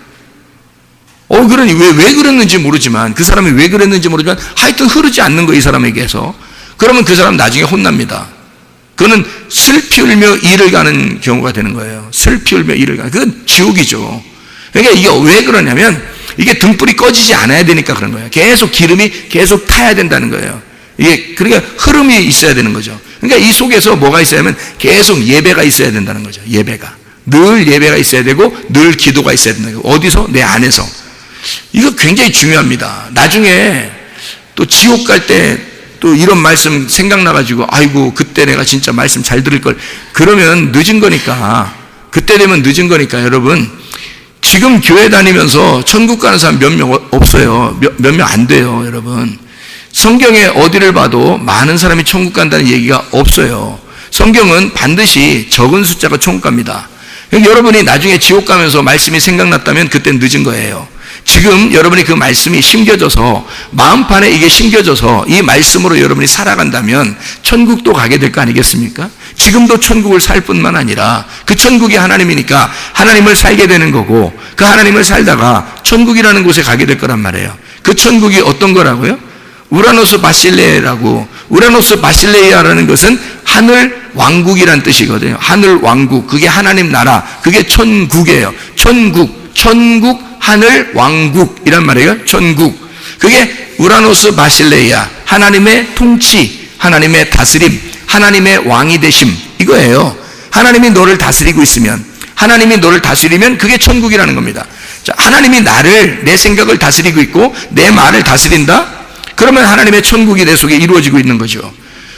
그러니 왜 그랬는지 모르지만, 그 사람이 왜 그랬는지 모르지만 하여튼 흐르지 않는 거예요, 이 사람에게서. 그러면 그 사람 나중에 혼납니다. 그거는 슬피 울며 이를 가는 경우가 되는 거예요. 슬피 울며 이를 가는, 그건 지옥이죠. 그러니까 이게 왜 그러냐면 이게 등불이 꺼지지 않아야 되니까 그런 거예요. 계속 기름이 계속 타야 된다는 거예요. 이게 그러니까 흐름이 있어야 되는 거죠. 그러니까 이 속에서 뭐가 있어야면 계속 예배가 있어야 된다는 거죠. 늘 예배가 있어야 되고 늘 기도가 있어야 된다는 거예요. 어디서? 내 안에서. 이거 굉장히 중요합니다. 나중에 또 지옥 갈 때 또 이런 말씀 생각나가지고 아이고 그때 내가 진짜 말씀 잘 들을 걸, 그러면 늦은 거니까, 그때 되면 늦은 거니까 여러분, 지금 교회 다니면서 천국 가는 사람 몇 명 없어요. 몇 명 안 돼요. 여러분, 성경에 어디를 봐도 많은 사람이 천국 간다는 얘기가 없어요. 성경은 반드시 적은 숫자가 천국 갑니다. 여러분이 나중에 지옥 가면서 말씀이 생각났다면 그때는 늦은 거예요. 지금 여러분이 그 말씀이 심겨져서 마음판에 이게 심겨져서 이 말씀으로 여러분이 살아간다면 천국도 가게 될 거 아니겠습니까? 지금도 천국을 살 뿐만 아니라 그 천국이 하나님이니까 하나님을 살게 되는 거고 그 하나님을 살다가 천국이라는 곳에 가게 될 거란 말이에요. 그 천국이 어떤 거라고요? 우라노스 바실레라고. 우라노스 바실레이아라는 것은 하늘 왕국이란 뜻이거든요. 하늘 왕국, 그게 하나님 나라, 그게 천국이에요. 천국, 하늘 왕국이란 말이에요. 천국. 그게 우라노스 바실레이아, 하나님의 통치, 하나님의 다스림, 하나님의 왕이 되심, 이거예요. 하나님이 너를 다스리고 있으면, 하나님이 너를 다스리면 그게 천국이라는 겁니다. 자, 하나님이 내 생각을 다스리고 있고 내 말을 다스린다? 그러면 하나님의 천국이 내 속에 이루어지고 있는 거죠.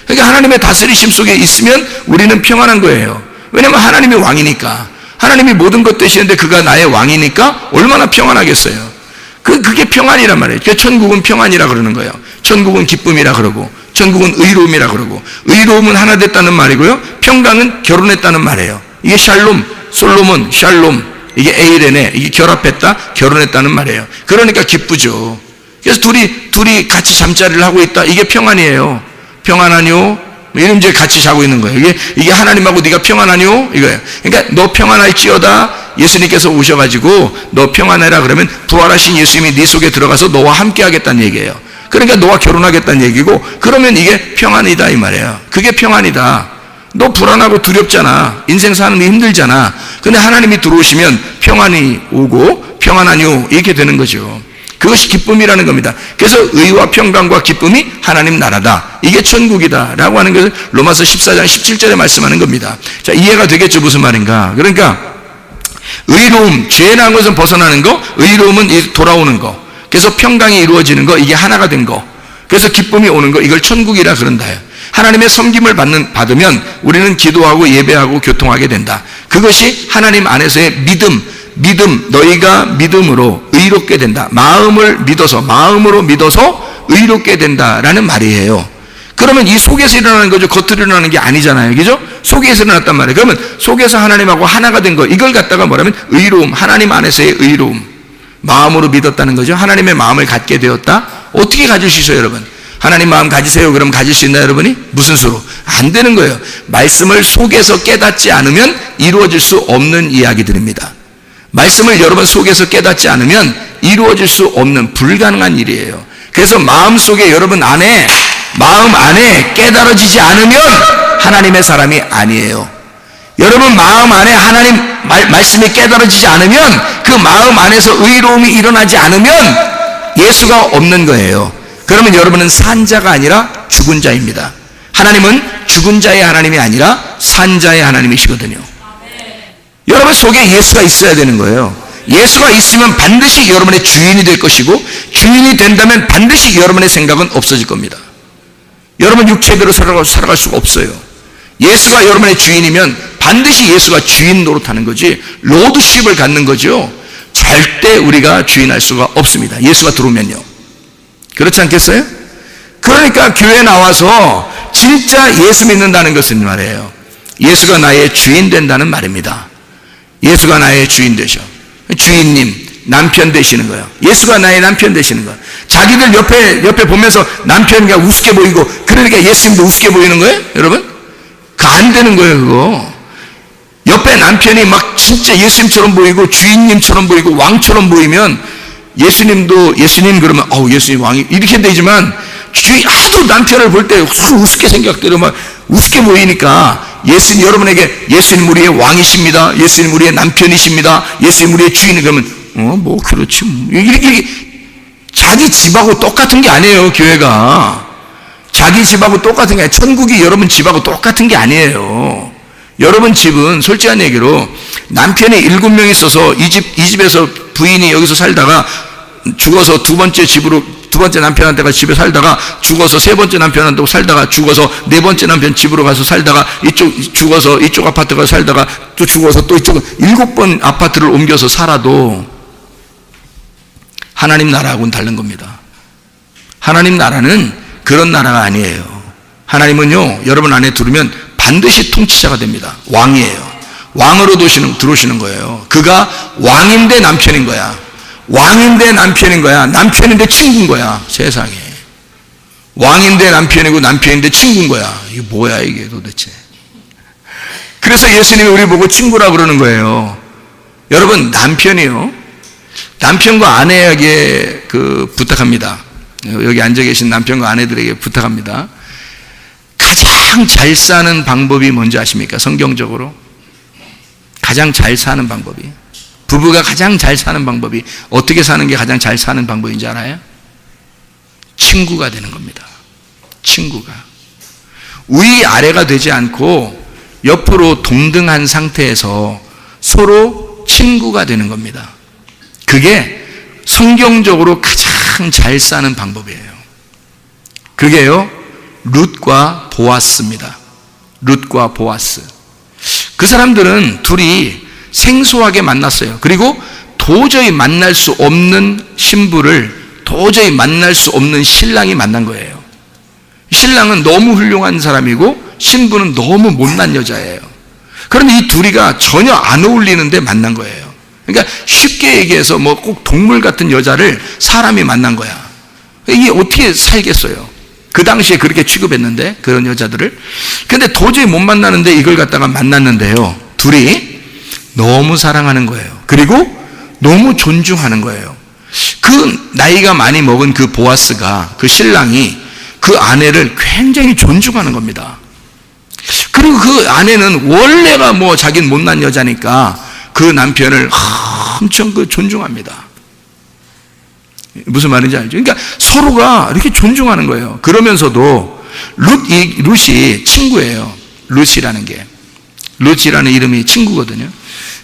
그러니까 하나님의 다스리심 속에 있으면 우리는 평안한 거예요. 왜냐하면 하나님이 왕이니까. 하나님이 모든 것 되시는데 그가 나의 왕이니까 얼마나 평안하겠어요. 그게 평안이란 말이에요. 그러니까 천국은 평안이라 그러는 거예요. 천국은 기쁨이라 그러고, 천국은 의로움이라 그러고, 의로움은 하나 됐다는 말이고요. 평강은 결혼했다는 말이에요. 이게 샬롬, 솔로몬, 샬롬, 이게 에이레네, 이게 결합했다, 결혼했다는 말이에요. 그러니까 기쁘죠. 그래서 둘이 같이 잠자리를 하고 있다. 이게 평안이에요. 평안하뇨? 이런 이제 같이 자고 있는 거예요. 이게 하나님하고 네가 평안하뇨? 이거예요. 그러니까 너 평안할지어다. 예수님께서 오셔가지고 너 평안해라 그러면 부활하신 예수님이 네 속에 들어가서 너와 함께 하겠다는 얘기예요. 그러니까 너와 결혼하겠다는 얘기고, 그러면 이게 평안이다 이 말이에요. 그게 평안이다. 너 불안하고 두렵잖아. 인생 사는 게 힘들잖아. 근데 하나님이 들어오시면 평안이 오고 평안하뇨 이렇게 되는 거죠. 그것이 기쁨이라는 겁니다. 그래서 의와 평강과 기쁨이 하나님 나라다. 이게 천국이다 라고 하는 것을 로마서 14장 17절에 말씀하는 겁니다. 자, 이해가 되겠죠? 무슨 말인가? 그러니까 의로움, 죄라는 것은 벗어나는 거, 의로움은 돌아오는 거, 그래서 평강이 이루어지는 거, 이게 하나가 된 거, 그래서 기쁨이 오는 거, 이걸 천국이라 그런다. 하나님의 섬김을 받으면 우리는 기도하고 예배하고 교통하게 된다. 그것이 하나님 안에서의 믿음, 너희가 믿음으로 의롭게 된다. 마음으로 믿어서 의롭게 된다라는 말이에요. 그러면 이 속에서 일어나는 거죠. 겉으로 일어나는 게 아니잖아요. 그죠? 속에서 일어났단 말이에요. 그러면 속에서 하나님하고 하나가 된 거, 이걸 갖다가 뭐라면 의로움, 하나님 안에서의 의로움. 마음으로 믿었다는 거죠. 하나님의 마음을 갖게 되었다. 어떻게 가질 수 있어요, 여러분? 하나님 마음 가지세요. 그럼 가질 수 있나요, 여러분이? 무슨 수로? 안 되는 거예요. 말씀을 속에서 깨닫지 않으면 이루어질 수 없는 이야기들입니다. 말씀을 여러분 속에서 깨닫지 않으면 이루어질 수 없는 불가능한 일이에요. 그래서 마음 속에 여러분 마음 안에 깨달아지지 않으면 하나님의 사람이 아니에요. 여러분 마음 안에 하나님 말씀이 깨달아지지 않으면, 그 마음 안에서 의로움이 일어나지 않으면 예수가 없는 거예요. 그러면 여러분은 산 자가 아니라 죽은 자입니다. 하나님은 죽은 자의 하나님이 아니라 산 자의 하나님이시거든요. 여러분 속에 예수가 있어야 되는 거예요. 예수가 있으면 반드시 여러분의 주인이 될 것이고, 주인이 된다면 반드시 여러분의 생각은 없어질 겁니다. 여러분 육체대로 살아갈 수가 없어요. 예수가 여러분의 주인이면 반드시 예수가 주인 노릇하는 거지, 로드십을 갖는 거죠. 절대 우리가 주인할 수가 없습니다. 예수가 들어오면요. 그렇지 않겠어요? 그러니까 교회에 나와서 진짜 예수 믿는다는 것은 말이에요. 예수가 나의 주인 된다는 말입니다. 예수가 나의 주인 되셔. 주인님, 남편 되시는 거예요. 예수가 나의 남편 되시는 거예요. 자기들 옆에 보면서 남편이 우습게 보이고, 그러니까 예수님도 우습게 보이는 거예요, 여러분? 그거 안 되는 거예요, 그거. 옆에 남편이 막 진짜 예수님처럼 보이고, 주인님처럼 보이고, 왕처럼 보이면 예수님 그러면 예수님 왕이 이렇게 되지만, 하도 남편을 볼 때 우습게 생각대로 막 우습게 보이니까 여러분에게 예수님 우리의 왕이십니다, 예수님 우리의 남편이십니다, 예수님 우리의 주인, 그러면 그렇지 이렇게 자기 집하고 똑같은 게 아니에요. 교회가 자기 집하고 똑같은 게 아니에요. 천국이 여러분 집하고 똑같은 게 아니에요. 여러분 집은 솔직한 얘기로 남편이 7명 있어서 이 집에서 부인이 여기서 살다가 죽어서 두 번째 남편한테 집에 살다가 죽어서 세 번째 남편한테 살다가 죽어서 네 번째 남편 집으로 가서 살다가 죽어서 이쪽 아파트 가서 살다가 또 죽어서 또 이쪽 7번 아파트를 옮겨서 살아도 하나님 나라하고는 다른 겁니다. 하나님 나라는 그런 나라가 아니에요. 하나님은요, 여러분 안에 들으면 반드시 통치자가 됩니다. 왕이에요. 왕으로 들어오시는 거예요. 그가 왕인데 남편인 거야. 왕인데 남편인 거야. 남편인데 친구인 거야. 세상에. 왕인데 남편이고 남편인데 친구인 거야. 이게 뭐야 이게 도대체. 그래서 예수님이 우리 보고 친구라 그러는 거예요. 여러분, 남편이요, 남편과 아내에게 부탁합니다. 여기 앉아 계신 남편과 아내들에게 부탁합니다. 가장 잘 사는 방법이 뭔지 아십니까? 성경적으로 가장 잘 사는 방법이, 부부가 가장 잘 사는 방법이, 어떻게 사는 게 가장 잘 사는 방법인지 알아요? 친구가 되는 겁니다. 친구가 위아래가 되지 않고 옆으로 동등한 상태에서 서로 친구가 되는 겁니다. 그게 성경적으로 가장 잘 사는 방법이에요. 그게요, 룻과 보아스입니다. 룻과 보아스. 그 사람들은 둘이 생소하게 만났어요. 그리고 도저히 만날 수 없는 신부를 도저히 만날 수 없는 신랑이 만난 거예요. 신랑은 너무 훌륭한 사람이고 신부는 너무 못난 여자예요. 그런데 이 둘이가 전혀 안 어울리는데 만난 거예요. 그러니까 쉽게 얘기해서 뭐 꼭 동물 같은 여자를 사람이 만난 거야. 이게 어떻게 살겠어요? 그 당시에 그렇게 취급했는데, 그런 여자들을. 근데 도저히 못 만나는데 이걸 갖다가 만났는데요, 둘이 너무 사랑하는 거예요. 그리고 너무 존중하는 거예요. 그 나이가 많이 먹은 그 보아스가, 그 신랑이 그 아내를 굉장히 존중하는 겁니다. 그리고 그 아내는 원래가 뭐 자기는 못난 여자니까 그 남편을 엄청 존중합니다. 무슨 말인지 알죠? 그러니까 서로가 이렇게 존중하는 거예요. 그러면서도 룻이 친구예요. 룻이라는 게, 룻이라는 이름이 친구거든요.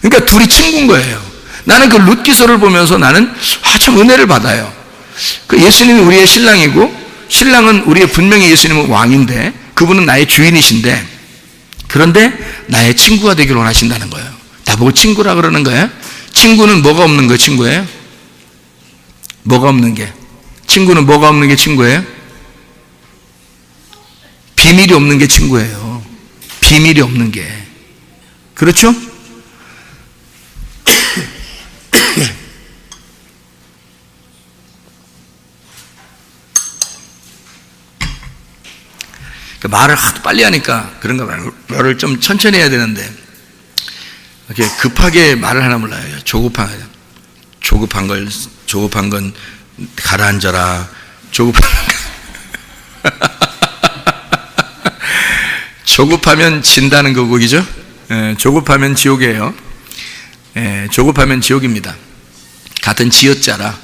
그러니까 둘이 친구인 거예요. 나는 그 룻 기서를 보면서 나는 참 은혜를 받아요. 그 예수님이 우리의 신랑이고, 신랑은 우리의, 분명히 예수님은 왕인데 그분은 나의 주인이신데, 그런데 나의 친구가 되기를 원하신다는 거예요. 나보고 친구라 그러는 거예요. 친구는 뭐가 없는 거예요? 친구예요? 뭐가 없는 게? 친구는 뭐가 없는 게 친구예요? 비밀이 없는 게 친구예요. 비밀이 없는 게. 그렇죠? 말을 하도 빨리 하니까 그런가 봐요. 말을 좀 천천히 해야 되는데 이렇게 급하게 말을 하나 몰라요. 조급한 건 가라앉아라. 조급하면 진다는 거고, 그죠? 조급하면 지옥이에요. 조급하면 지옥입니다. 같은 지읒자라.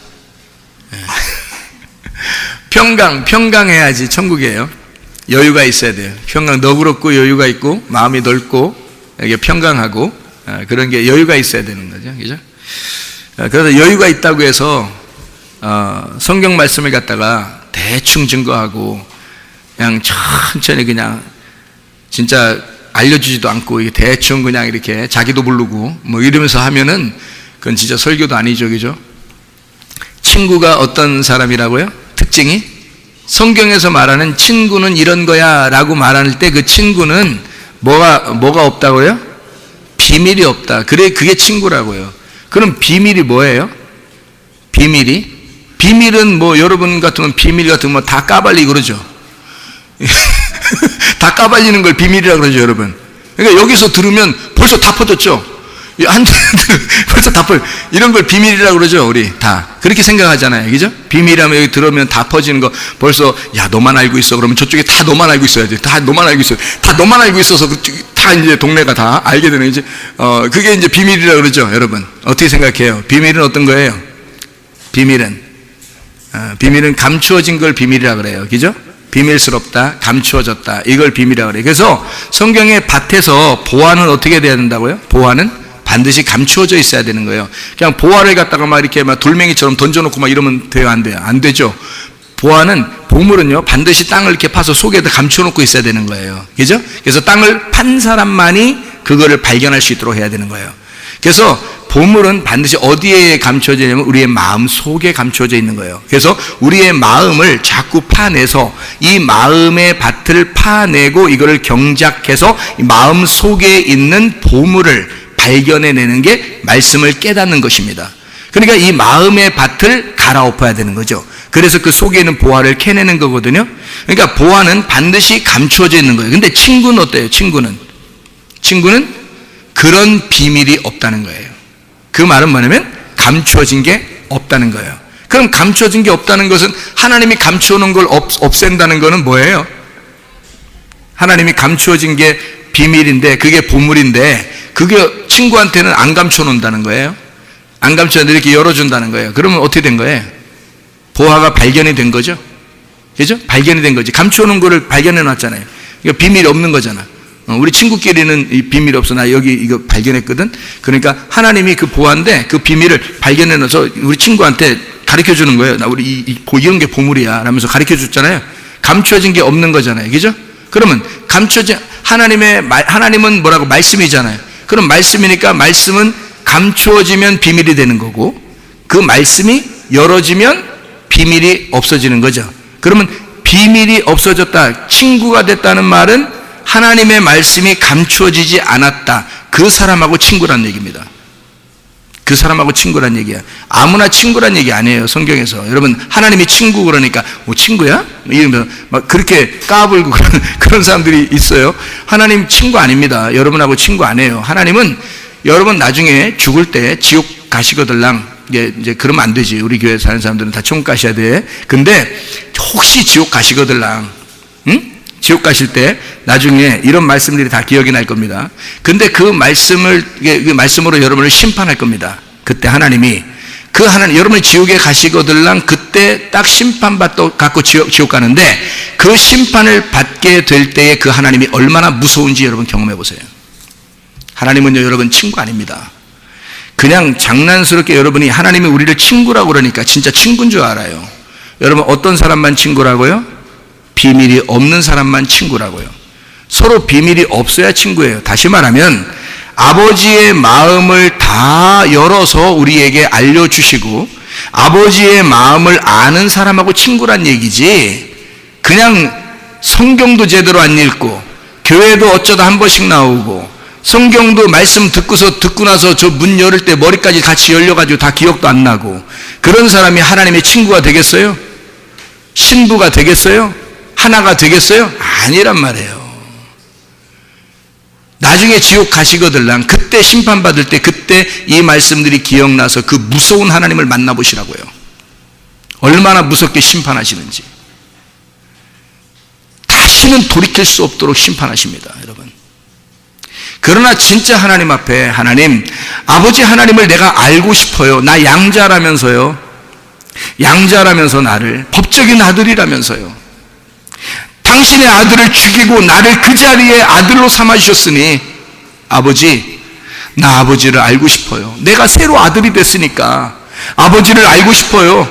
평강해야지 천국이에요. 여유가 있어야 돼요. 너그럽고 여유가 있고 마음이 넓고 이게 평강하고 그런 게 여유가 있어야 되는 거죠. 그죠? 그래서 여유가 있다고 해서 성경 말씀을 갖다가 대충 증거하고 그냥 천천히 그냥 진짜 알려주지도 않고 대충 그냥 이렇게 자기도 모르고 뭐 이러면서 하면은 그건 진짜 설교도 아니죠. 그죠? 친구가 어떤 사람이라고요? 특징이? 성경에서 말하는 친구는 이런 거야 라고 말할 때 그 친구는 뭐가 없다고요? 비밀이 없다. 그래, 그게 친구라고요. 그럼 비밀이 뭐예요? 비밀은 뭐 여러분 같은 건 비밀 같은 거 다 까발리고 그러죠. 다 까발리는 걸 비밀이라고 그러죠, 여러분. 그러니까 여기서 들으면 벌써 다 퍼졌죠. 벌써 다 이런 걸 비밀이라고 그러죠. 우리 다 그렇게 생각하잖아요. 그죠? 비밀이라면 여기 들으면 다 퍼지는 거 벌써, 야 너만 알고 있어. 그러면 저쪽에 다 너만 알고 있어야 돼. 다 너만 알고 있어요. 다 너만 알고 있어서 다 이제 동네가 다 알게 되는, 이제 그게 이제 비밀이라고 그러죠. 여러분 어떻게 생각해요? 비밀은 어떤 거예요? 비밀은 감추어진 걸 비밀이라고 그래요. 그죠? 비밀스럽다, 감추어졌다, 이걸 비밀이라고 그래요. 그래서 성경의 밭에서 보화는 어떻게 돼야 된다고요? 보화는 반드시 감추어져 있어야 되는 거예요. 그냥 보화를 갖다가 막 이렇게 막 돌멩이처럼 던져놓고 막 이러면 돼요? 안 돼요? 안 되죠. 보물은요, 반드시 땅을 이렇게 파서 속에다 감춰놓고 있어야 되는 거예요. 그죠? 그래서 땅을 판 사람만이 그거를 발견할 수 있도록 해야 되는 거예요. 그래서 보물은 반드시 어디에 감춰져 있냐면 우리의 마음 속에 감춰져 있는 거예요. 그래서 우리의 마음을 자꾸 파내서 이 마음의 밭을 파내고 이거를 경작해서 이 마음 속에 있는 보물을 발견해내는 게 말씀을 깨닫는 것입니다. 그러니까 이 마음의 밭을 갈아엎어야 되는 거죠. 그래서 그 속에 있는 보화를 캐내는 거거든요. 그러니까 보화는 반드시 감추어져 있는 거예요. 근데 친구는 어때요? 친구는 그런 비밀이 없다는 거예요. 그 말은 뭐냐면 감추어진 게 없다는 거예요. 그럼 감추어진 게 없다는 것은 하나님이 감추어놓은 걸 없앤다는 거는 뭐예요? 하나님이 감추어진 게 비밀인데, 그게 보물인데, 그게 친구한테는 안 감춰놓는다는 거예요. 안 감춰놓는데 이렇게 열어준다는 거예요. 그러면 어떻게 된 거예요? 보화가 발견이 된 거죠. 그죠? 발견이 된 거지. 감춰놓은 거를 발견해 놨잖아요. 그러니까 비밀이 없는 거잖아. 우리 친구끼리는 이 비밀이 없어. 나 여기 이거 발견했거든. 그러니까 하나님이 그 보화인데 그 비밀을 발견해 놔서 우리 친구한테 가르쳐 주는 거예요. 나 우리 이런 게 보물이야 라면서 가르쳐 줬잖아요. 감춰진 게 없는 거잖아요. 그죠? 그러면 하나님은 뭐라고? 말씀이잖아요. 그럼 말씀이니까 말씀은 감추어지면 비밀이 되는 거고, 그 말씀이 열어지면 비밀이 없어지는 거죠. 그러면 비밀이 없어졌다, 친구가 됐다는 말은 하나님의 말씀이 감추어지지 않았다, 그 사람하고 친구란 얘기입니다. 그 사람하고 친구란 얘기야. 아무나 친구란 얘기 아니에요, 성경에서. 여러분, 하나님이 친구 그러니까 친구야? 이러면서 막 그렇게 까불고 그런 사람들이 있어요. 하나님 친구 아닙니다. 여러분하고 친구 아니에요. 하나님은 여러분 나중에 죽을 때 지옥 가시거들랑, 이제 그러면 안 되지. 우리 교회 사는 사람들은 다 천국 가셔야 돼. 근데 혹시 지옥 가시거들랑, 지옥 가실 때 나중에 이런 말씀들이 다 기억이 날 겁니다. 근데 그 말씀으로 여러분을 심판할 겁니다. 그때 하나님이 여러분이 지옥에 가시거들랑 그때 딱 심판받고 지옥 가는데, 그 심판을 받게 될 때에 그 하나님이 얼마나 무서운지 여러분 경험해 보세요. 하나님은요, 여러분 친구 아닙니다. 그냥 장난스럽게 여러분이 하나님이 우리를 친구라고 그러니까 진짜 친구인 줄 알아요. 여러분, 어떤 사람만 친구라고요? 비밀이 없는 사람만 친구라고요. 서로 비밀이 없어야 친구예요. 다시 말하면 아버지의 마음을 다 열어서 우리에게 알려주시고 아버지의 마음을 아는 사람하고 친구란 얘기지, 그냥 성경도 제대로 안 읽고 교회도 어쩌다 한 번씩 나오고 성경도 말씀 듣고 나서 저 문 열을 때 머리까지 같이 열려가지고 다 기억도 안 나고, 그런 사람이 하나님의 친구가 되겠어요? 신부가 되겠어요? 하나가 되겠어요? 아니란 말이에요. 나중에 지옥 가시거들랑 그때 심판받을 때 그때 이 말씀들이 기억나서 그 무서운 하나님을 만나보시라고요. 얼마나 무섭게 심판하시는지. 다시는 돌이킬 수 없도록 심판하십니다, 여러분. 그러나 진짜 하나님 앞에, 하나님, 아버지 하나님을 내가 알고 싶어요. 나 양자라면서요. 양자라면서 나를, 법적인 아들이라면서요. 당신의 아들을 죽이고 나를 그 자리에 아들로 삼아주셨으니 아버지, 나 아버지를 알고 싶어요. 내가 새로 아들이 됐으니까 아버지를 알고 싶어요.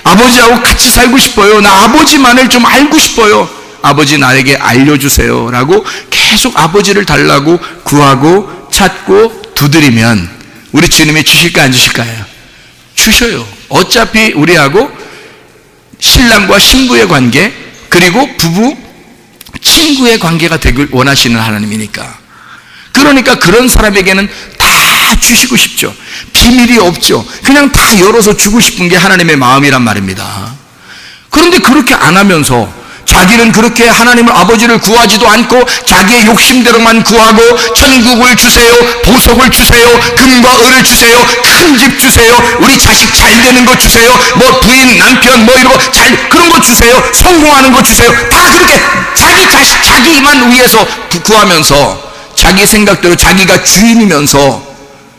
아버지하고 같이 살고 싶어요. 나 아버지만을 좀 알고 싶어요. 아버지 나에게 알려주세요 라고 계속 아버지를 달라고 구하고 찾고 두드리면 우리 주님이 주실까 안 주실까요? 주셔요. 어차피 우리하고 신랑과 신부의 관계, 그리고 부부, 친구의 관계가 되길 원하시는 하나님이니까. 그러니까 그런 사람에게는 다 주시고 싶죠. 비밀이 없죠. 그냥 다 열어서 주고 싶은 게 하나님의 마음이란 말입니다. 그런데 그렇게 안 하면서 자기는 그렇게 하나님을, 아버지를 구하지도 않고 자기의 욕심대로만 구하고 천국을 주세요, 보석을 주세요, 금과 을을 주세요, 큰 집 주세요, 우리 자식 잘 되는 거 주세요, 뭐 부인, 남편 뭐 이런 거 그런 거 주세요, 성공하는 거 주세요. 다 그렇게 자기 자식, 자기만 위해서 구하면서 자기 생각대로 자기가 주인이면서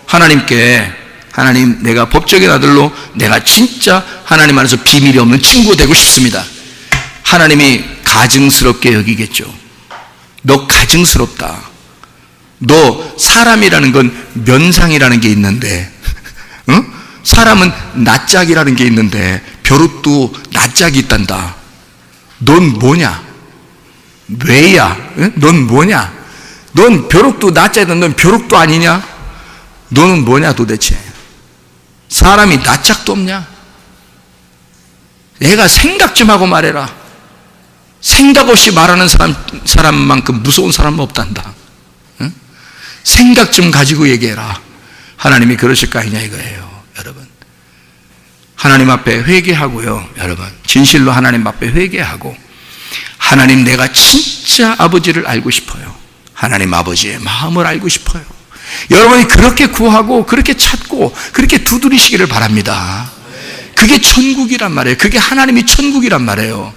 하나님께, 하나님, 내가 법적인 아들로 내가 진짜 하나님 안에서 비밀이 없는 친구 되고 싶습니다. 하나님이 가증스럽게 여기겠죠. 너 가증스럽다. 너 사람이라는 건 면상이라는 게 있는데, 응? 사람은 낯짝이라는 게 있는데 벼룩도 낯짝이 있단다. 넌 뭐냐? 왜야? 응? 넌 뭐냐? 넌 벼룩도 낯짝이다. 넌 벼룩도 아니냐? 너는 뭐냐 도대체? 사람이 낯짝도 없냐? 얘가 생각 좀 하고 말해라. 생각 없이 말하는 사람만큼 무서운 사람은 없단다. 응? 생각 좀 가지고 얘기해라. 하나님이 그러실 거 아니냐 이거예요, 여러분. 하나님 앞에 회개하고요. 여러분, 진실로 하나님 앞에 회개하고, 하나님, 내가 진짜 아버지를 알고 싶어요. 하나님 아버지의 마음을 알고 싶어요. 여러분이 그렇게 구하고 그렇게 찾고 그렇게 두드리시기를 바랍니다. 그게 천국이란 말이에요. 그게 하나님이 천국이란 말이에요.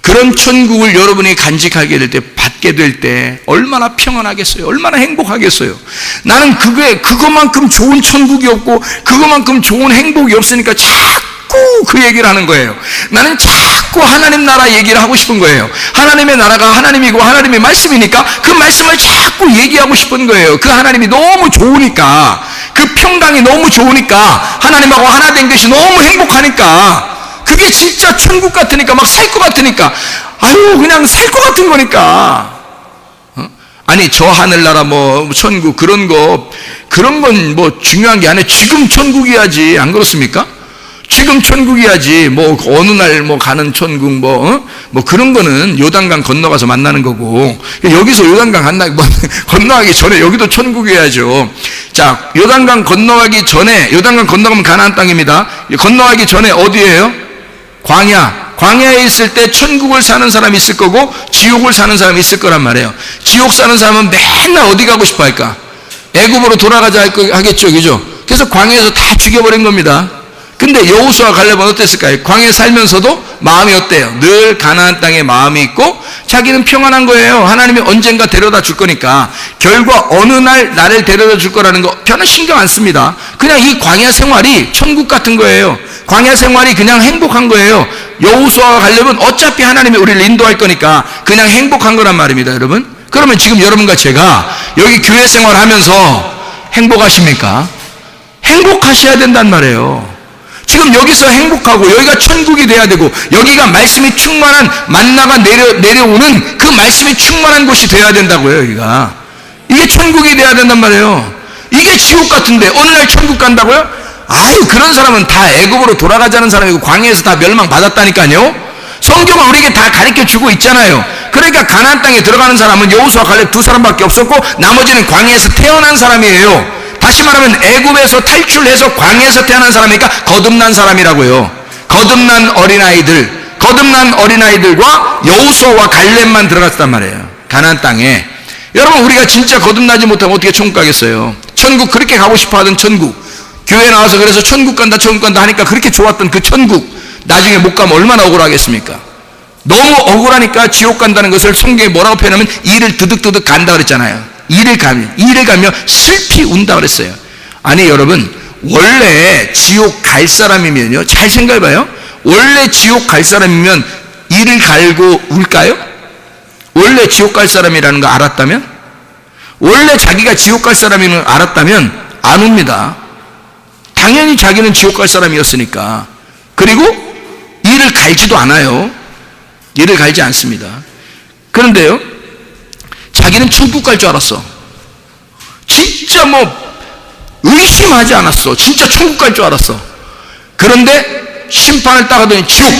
그런 천국을 여러분이 간직하게 될 때, 받게 될 때 얼마나 평안하겠어요? 얼마나 행복하겠어요? 나는 그것만큼 좋은 천국이 없고 그것만큼 좋은 행복이 없으니까 자꾸 그 얘기를 하는 거예요. 나는 자꾸 하나님 나라 얘기를 하고 싶은 거예요. 하나님의 나라가 하나님이고 하나님의 말씀이니까 그 말씀을 자꾸 얘기하고 싶은 거예요. 그 하나님이 너무 좋으니까, 그 평강이 너무 좋으니까, 하나님하고 하나 된 것이 너무 행복하니까, 그게 진짜 천국 같으니까, 막 살 것 같으니까, 아유, 그냥 살 것 같은 거니까. 아니, 저 하늘나라 뭐 천국 그런 건 뭐 중요한 게 아니에요. 지금 천국이야지. 안 그렇습니까? 지금 천국이야지. 뭐 어느 날 뭐 가는 천국 뭐 그런 거는 요단강 건너가서 만나는 거고, 여기서 요단강 건너가기 전에 여기도 천국이야죠. 자, 요단강 건너가기 전에, 요단강 건너가면 가나안 땅입니다. 건너가기 전에 어디예요? 광야에 있을 때 천국을 사는 사람이 있을 거고 지옥을 사는 사람이 있을 거란 말이에요. 지옥 사는 사람은 맨날 어디 가고 싶어 할까? 애굽으로 돌아가자 하겠죠, 그죠? 그래서 광야에서 다 죽여버린 겁니다. 근데 여호수아 갈렙은 어땠을까요? 광야에 살면서도 마음이 어때요? 늘 가나안 땅에 마음이 있고 자기는 평안한 거예요. 하나님이 언젠가 데려다 줄 거니까. 결과 어느 날 나를 데려다 줄 거라는 거 별로 신경 안 씁니다. 그냥 이 광야 생활이 천국 같은 거예요. 광야 생활이 그냥 행복한 거예요. 여호수아와 갈렙은 어차피 하나님이 우리를 인도할 거니까 그냥 행복한 거란 말입니다, 여러분. 그러면 지금 여러분과 제가 여기 교회 생활하면서 행복하십니까? 행복하셔야 된단 말이에요. 지금 여기서 행복하고 여기가 천국이 돼야 되고 여기가 말씀이 충만한 만나가 내려오는 그 말씀이 충만한 곳이 돼야 된다고요. 여기가 이게 천국이 돼야 된단 말이에요. 이게 지옥 같은데 어느 날 천국 간다고요? 아유, 그런 사람은 다 애굽으로 돌아가자는 사람이고 광야에서 다 멸망받았다니까요. 성경은 우리에게 다 가르쳐주고 있잖아요. 그러니까 가나안 땅에 들어가는 사람은 여호수아 갈렙 두 사람밖에 없었고 나머지는 광야에서 태어난 사람이에요. 다시 말하면 애굽에서 탈출해서 광야에서 태어난 사람이니까 거듭난 사람이라고요. 거듭난 어린아이들과 여호수아와 갈렙만 들어갔단 말이에요. 가나안 땅에. 여러분, 우리가 진짜 거듭나지 못하면 어떻게 천국 가겠어요? 천국, 그렇게 가고 싶어 하던 천국, 교회 나와서 그래서 천국 간다 하니까 그렇게 좋았던 그 천국, 나중에 못 가면 얼마나 억울하겠습니까? 너무 억울하니까 지옥 간다는 것을 성경에 뭐라고 표현하면 이를 드득드득 간다 그랬잖아요. 이를 가며 슬피 운다 그랬어요. 아니, 여러분, 원래 지옥 갈 사람이면요, 잘 생각해봐요. 원래 지옥 갈 사람이면 이를 갈고 울까요? 원래 지옥 갈 사람이라는 거 알았다면? 원래 자기가 지옥 갈 사람인 걸 알았다면 안 웁니다. 당연히 자기는 지옥 갈 사람이었으니까. 그리고 이를 갈지도 않아요. 이를 갈지 않습니다. 그런데요, 자기는 천국 갈 줄 알았어. 진짜 뭐 의심하지 않았어. 진짜 천국 갈 줄 알았어. 그런데 심판을 따가더니 지옥.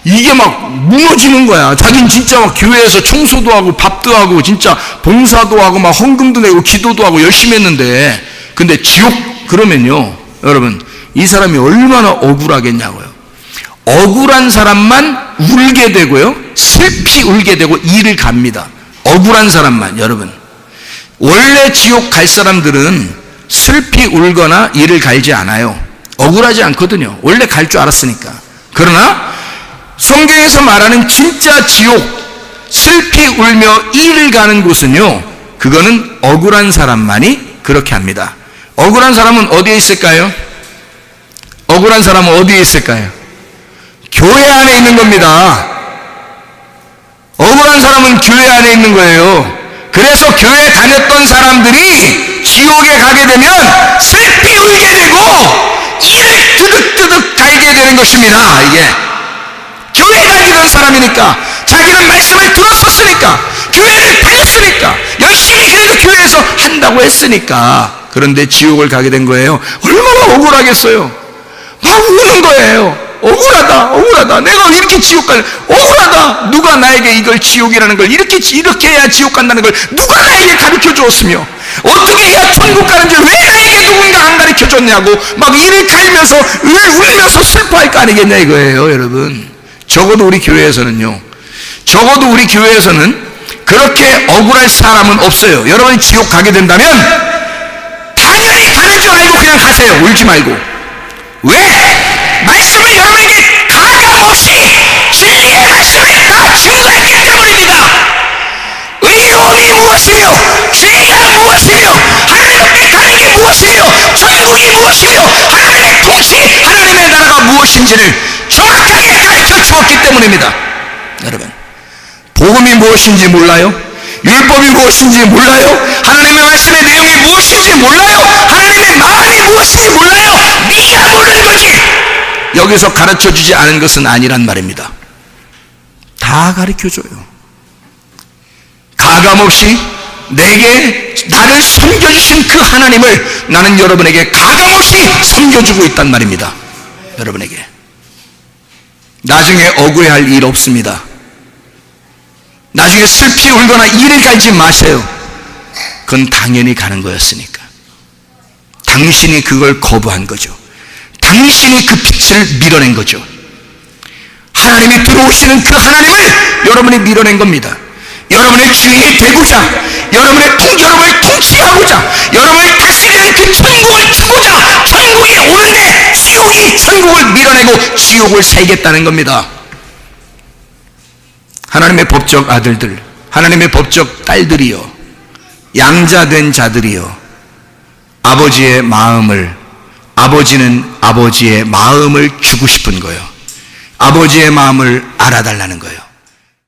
이게 막 무너지는 거야. 자기는 진짜 막 교회에서 청소도 하고 밥도 하고 진짜 봉사도 하고 막 헌금도 내고 기도도 하고 열심히 했는데, 근데 지옥 그러면요, 여러분, 이 사람이 얼마나 억울하겠냐고요. 억울한 사람만 울게 되고요, 슬피 울게 되고 이를 갑니다. 억울한 사람만. 여러분, 원래 지옥 갈 사람들은 슬피 울거나 이를 갈지 않아요. 억울하지 않거든요. 원래 갈 줄 알았으니까. 그러나 성경에서 말하는 진짜 지옥, 슬피 울며 이를 가는 곳은요, 그거는 억울한 사람만이 그렇게 합니다. 억울한 사람은 어디에 있을까요? 억울한 사람은 어디에 있을까요? 교회 안에 있는 겁니다. 억울한 사람은 교회 안에 있는 거예요. 그래서 교회 다녔던 사람들이 지옥에 가게 되면 슬피 울게 되고 이를 뜨득뜨득 갈게 되는 것입니다. 이게 교회 다니던 사람이니까, 자기는 말씀을 들었었으니까, 교회를 다녔으니까, 열심히 그래도 교회에서 한다고 했으니까. 그런데 지옥을 가게 된 거예요. 얼마나 억울하겠어요. 막 우는 거예요. 억울하다. 내가 이렇게 지옥 가는, 억울하다. 누가 나에게 이걸 지옥이라는 걸, 이렇게 해야 지옥 간다는 걸 누가 나에게 가르쳐 주었으며, 어떻게 해야 천국 가는지 왜 나에게 누군가 안 가르쳐 줬냐고 막 이를 갈면서 울면서 슬퍼할 거 아니겠냐 이거예요, 여러분. 적어도 우리 교회에서는 그렇게 억울할 사람은 없어요. 여러분이 지옥 가게 된다면 당연히 가는 줄 알고 그냥 가세요. 울지 말고. 왜? 말씀을 여러분에게 가감없이 진리의 말씀을 다 증거했기 때문입니다. 의로움이 무엇이며 죄가 무엇이며 하나님 앞에 가는 게 무엇이며 천국이 무엇이며 하나님의 통치, 하나님의 나라가 무엇인지를 정확하게 가르쳐 주었기 때문입니다. 여러분, 복음이 무엇인지 몰라요? 율법이 무엇인지 몰라요? 하나님의 말씀의 내용이 무엇인지 몰라요? 하나님의 마음이 무엇인지 몰라요? 네가 모르는 거지. 여기서 가르쳐주지 않은 것은 아니란 말입니다. 다 가르쳐줘요. 가감없이 나를 섬겨주신 그 하나님을 나는 여러분에게 가감없이 섬겨주고 있단 말입니다. 여러분에게 나중에 억울해할 일 없습니다. 나중에 슬피 울거나 이를 갈지 마세요. 그건 당연히 가는 거였으니까. 당신이 그걸 거부한 거죠. 당신이 그 빛을 밀어낸 거죠. 하나님이 들어오시는 그 하나님을 여러분이 밀어낸 겁니다. 여러분의 주인이 되고자, 여러분을 통치하고자, 여러분을 다스리는 그 천국을 주고자, 천국이 오는데 지옥이 천국을 밀어내고 지옥을 살겠다는 겁니다. 하나님의 법적 아들들, 하나님의 법적 딸들이요, 양자된 자들이요, 아버지는 아버지의 마음을 주고 싶은 거예요. 아버지의 마음을 알아달라는 거예요.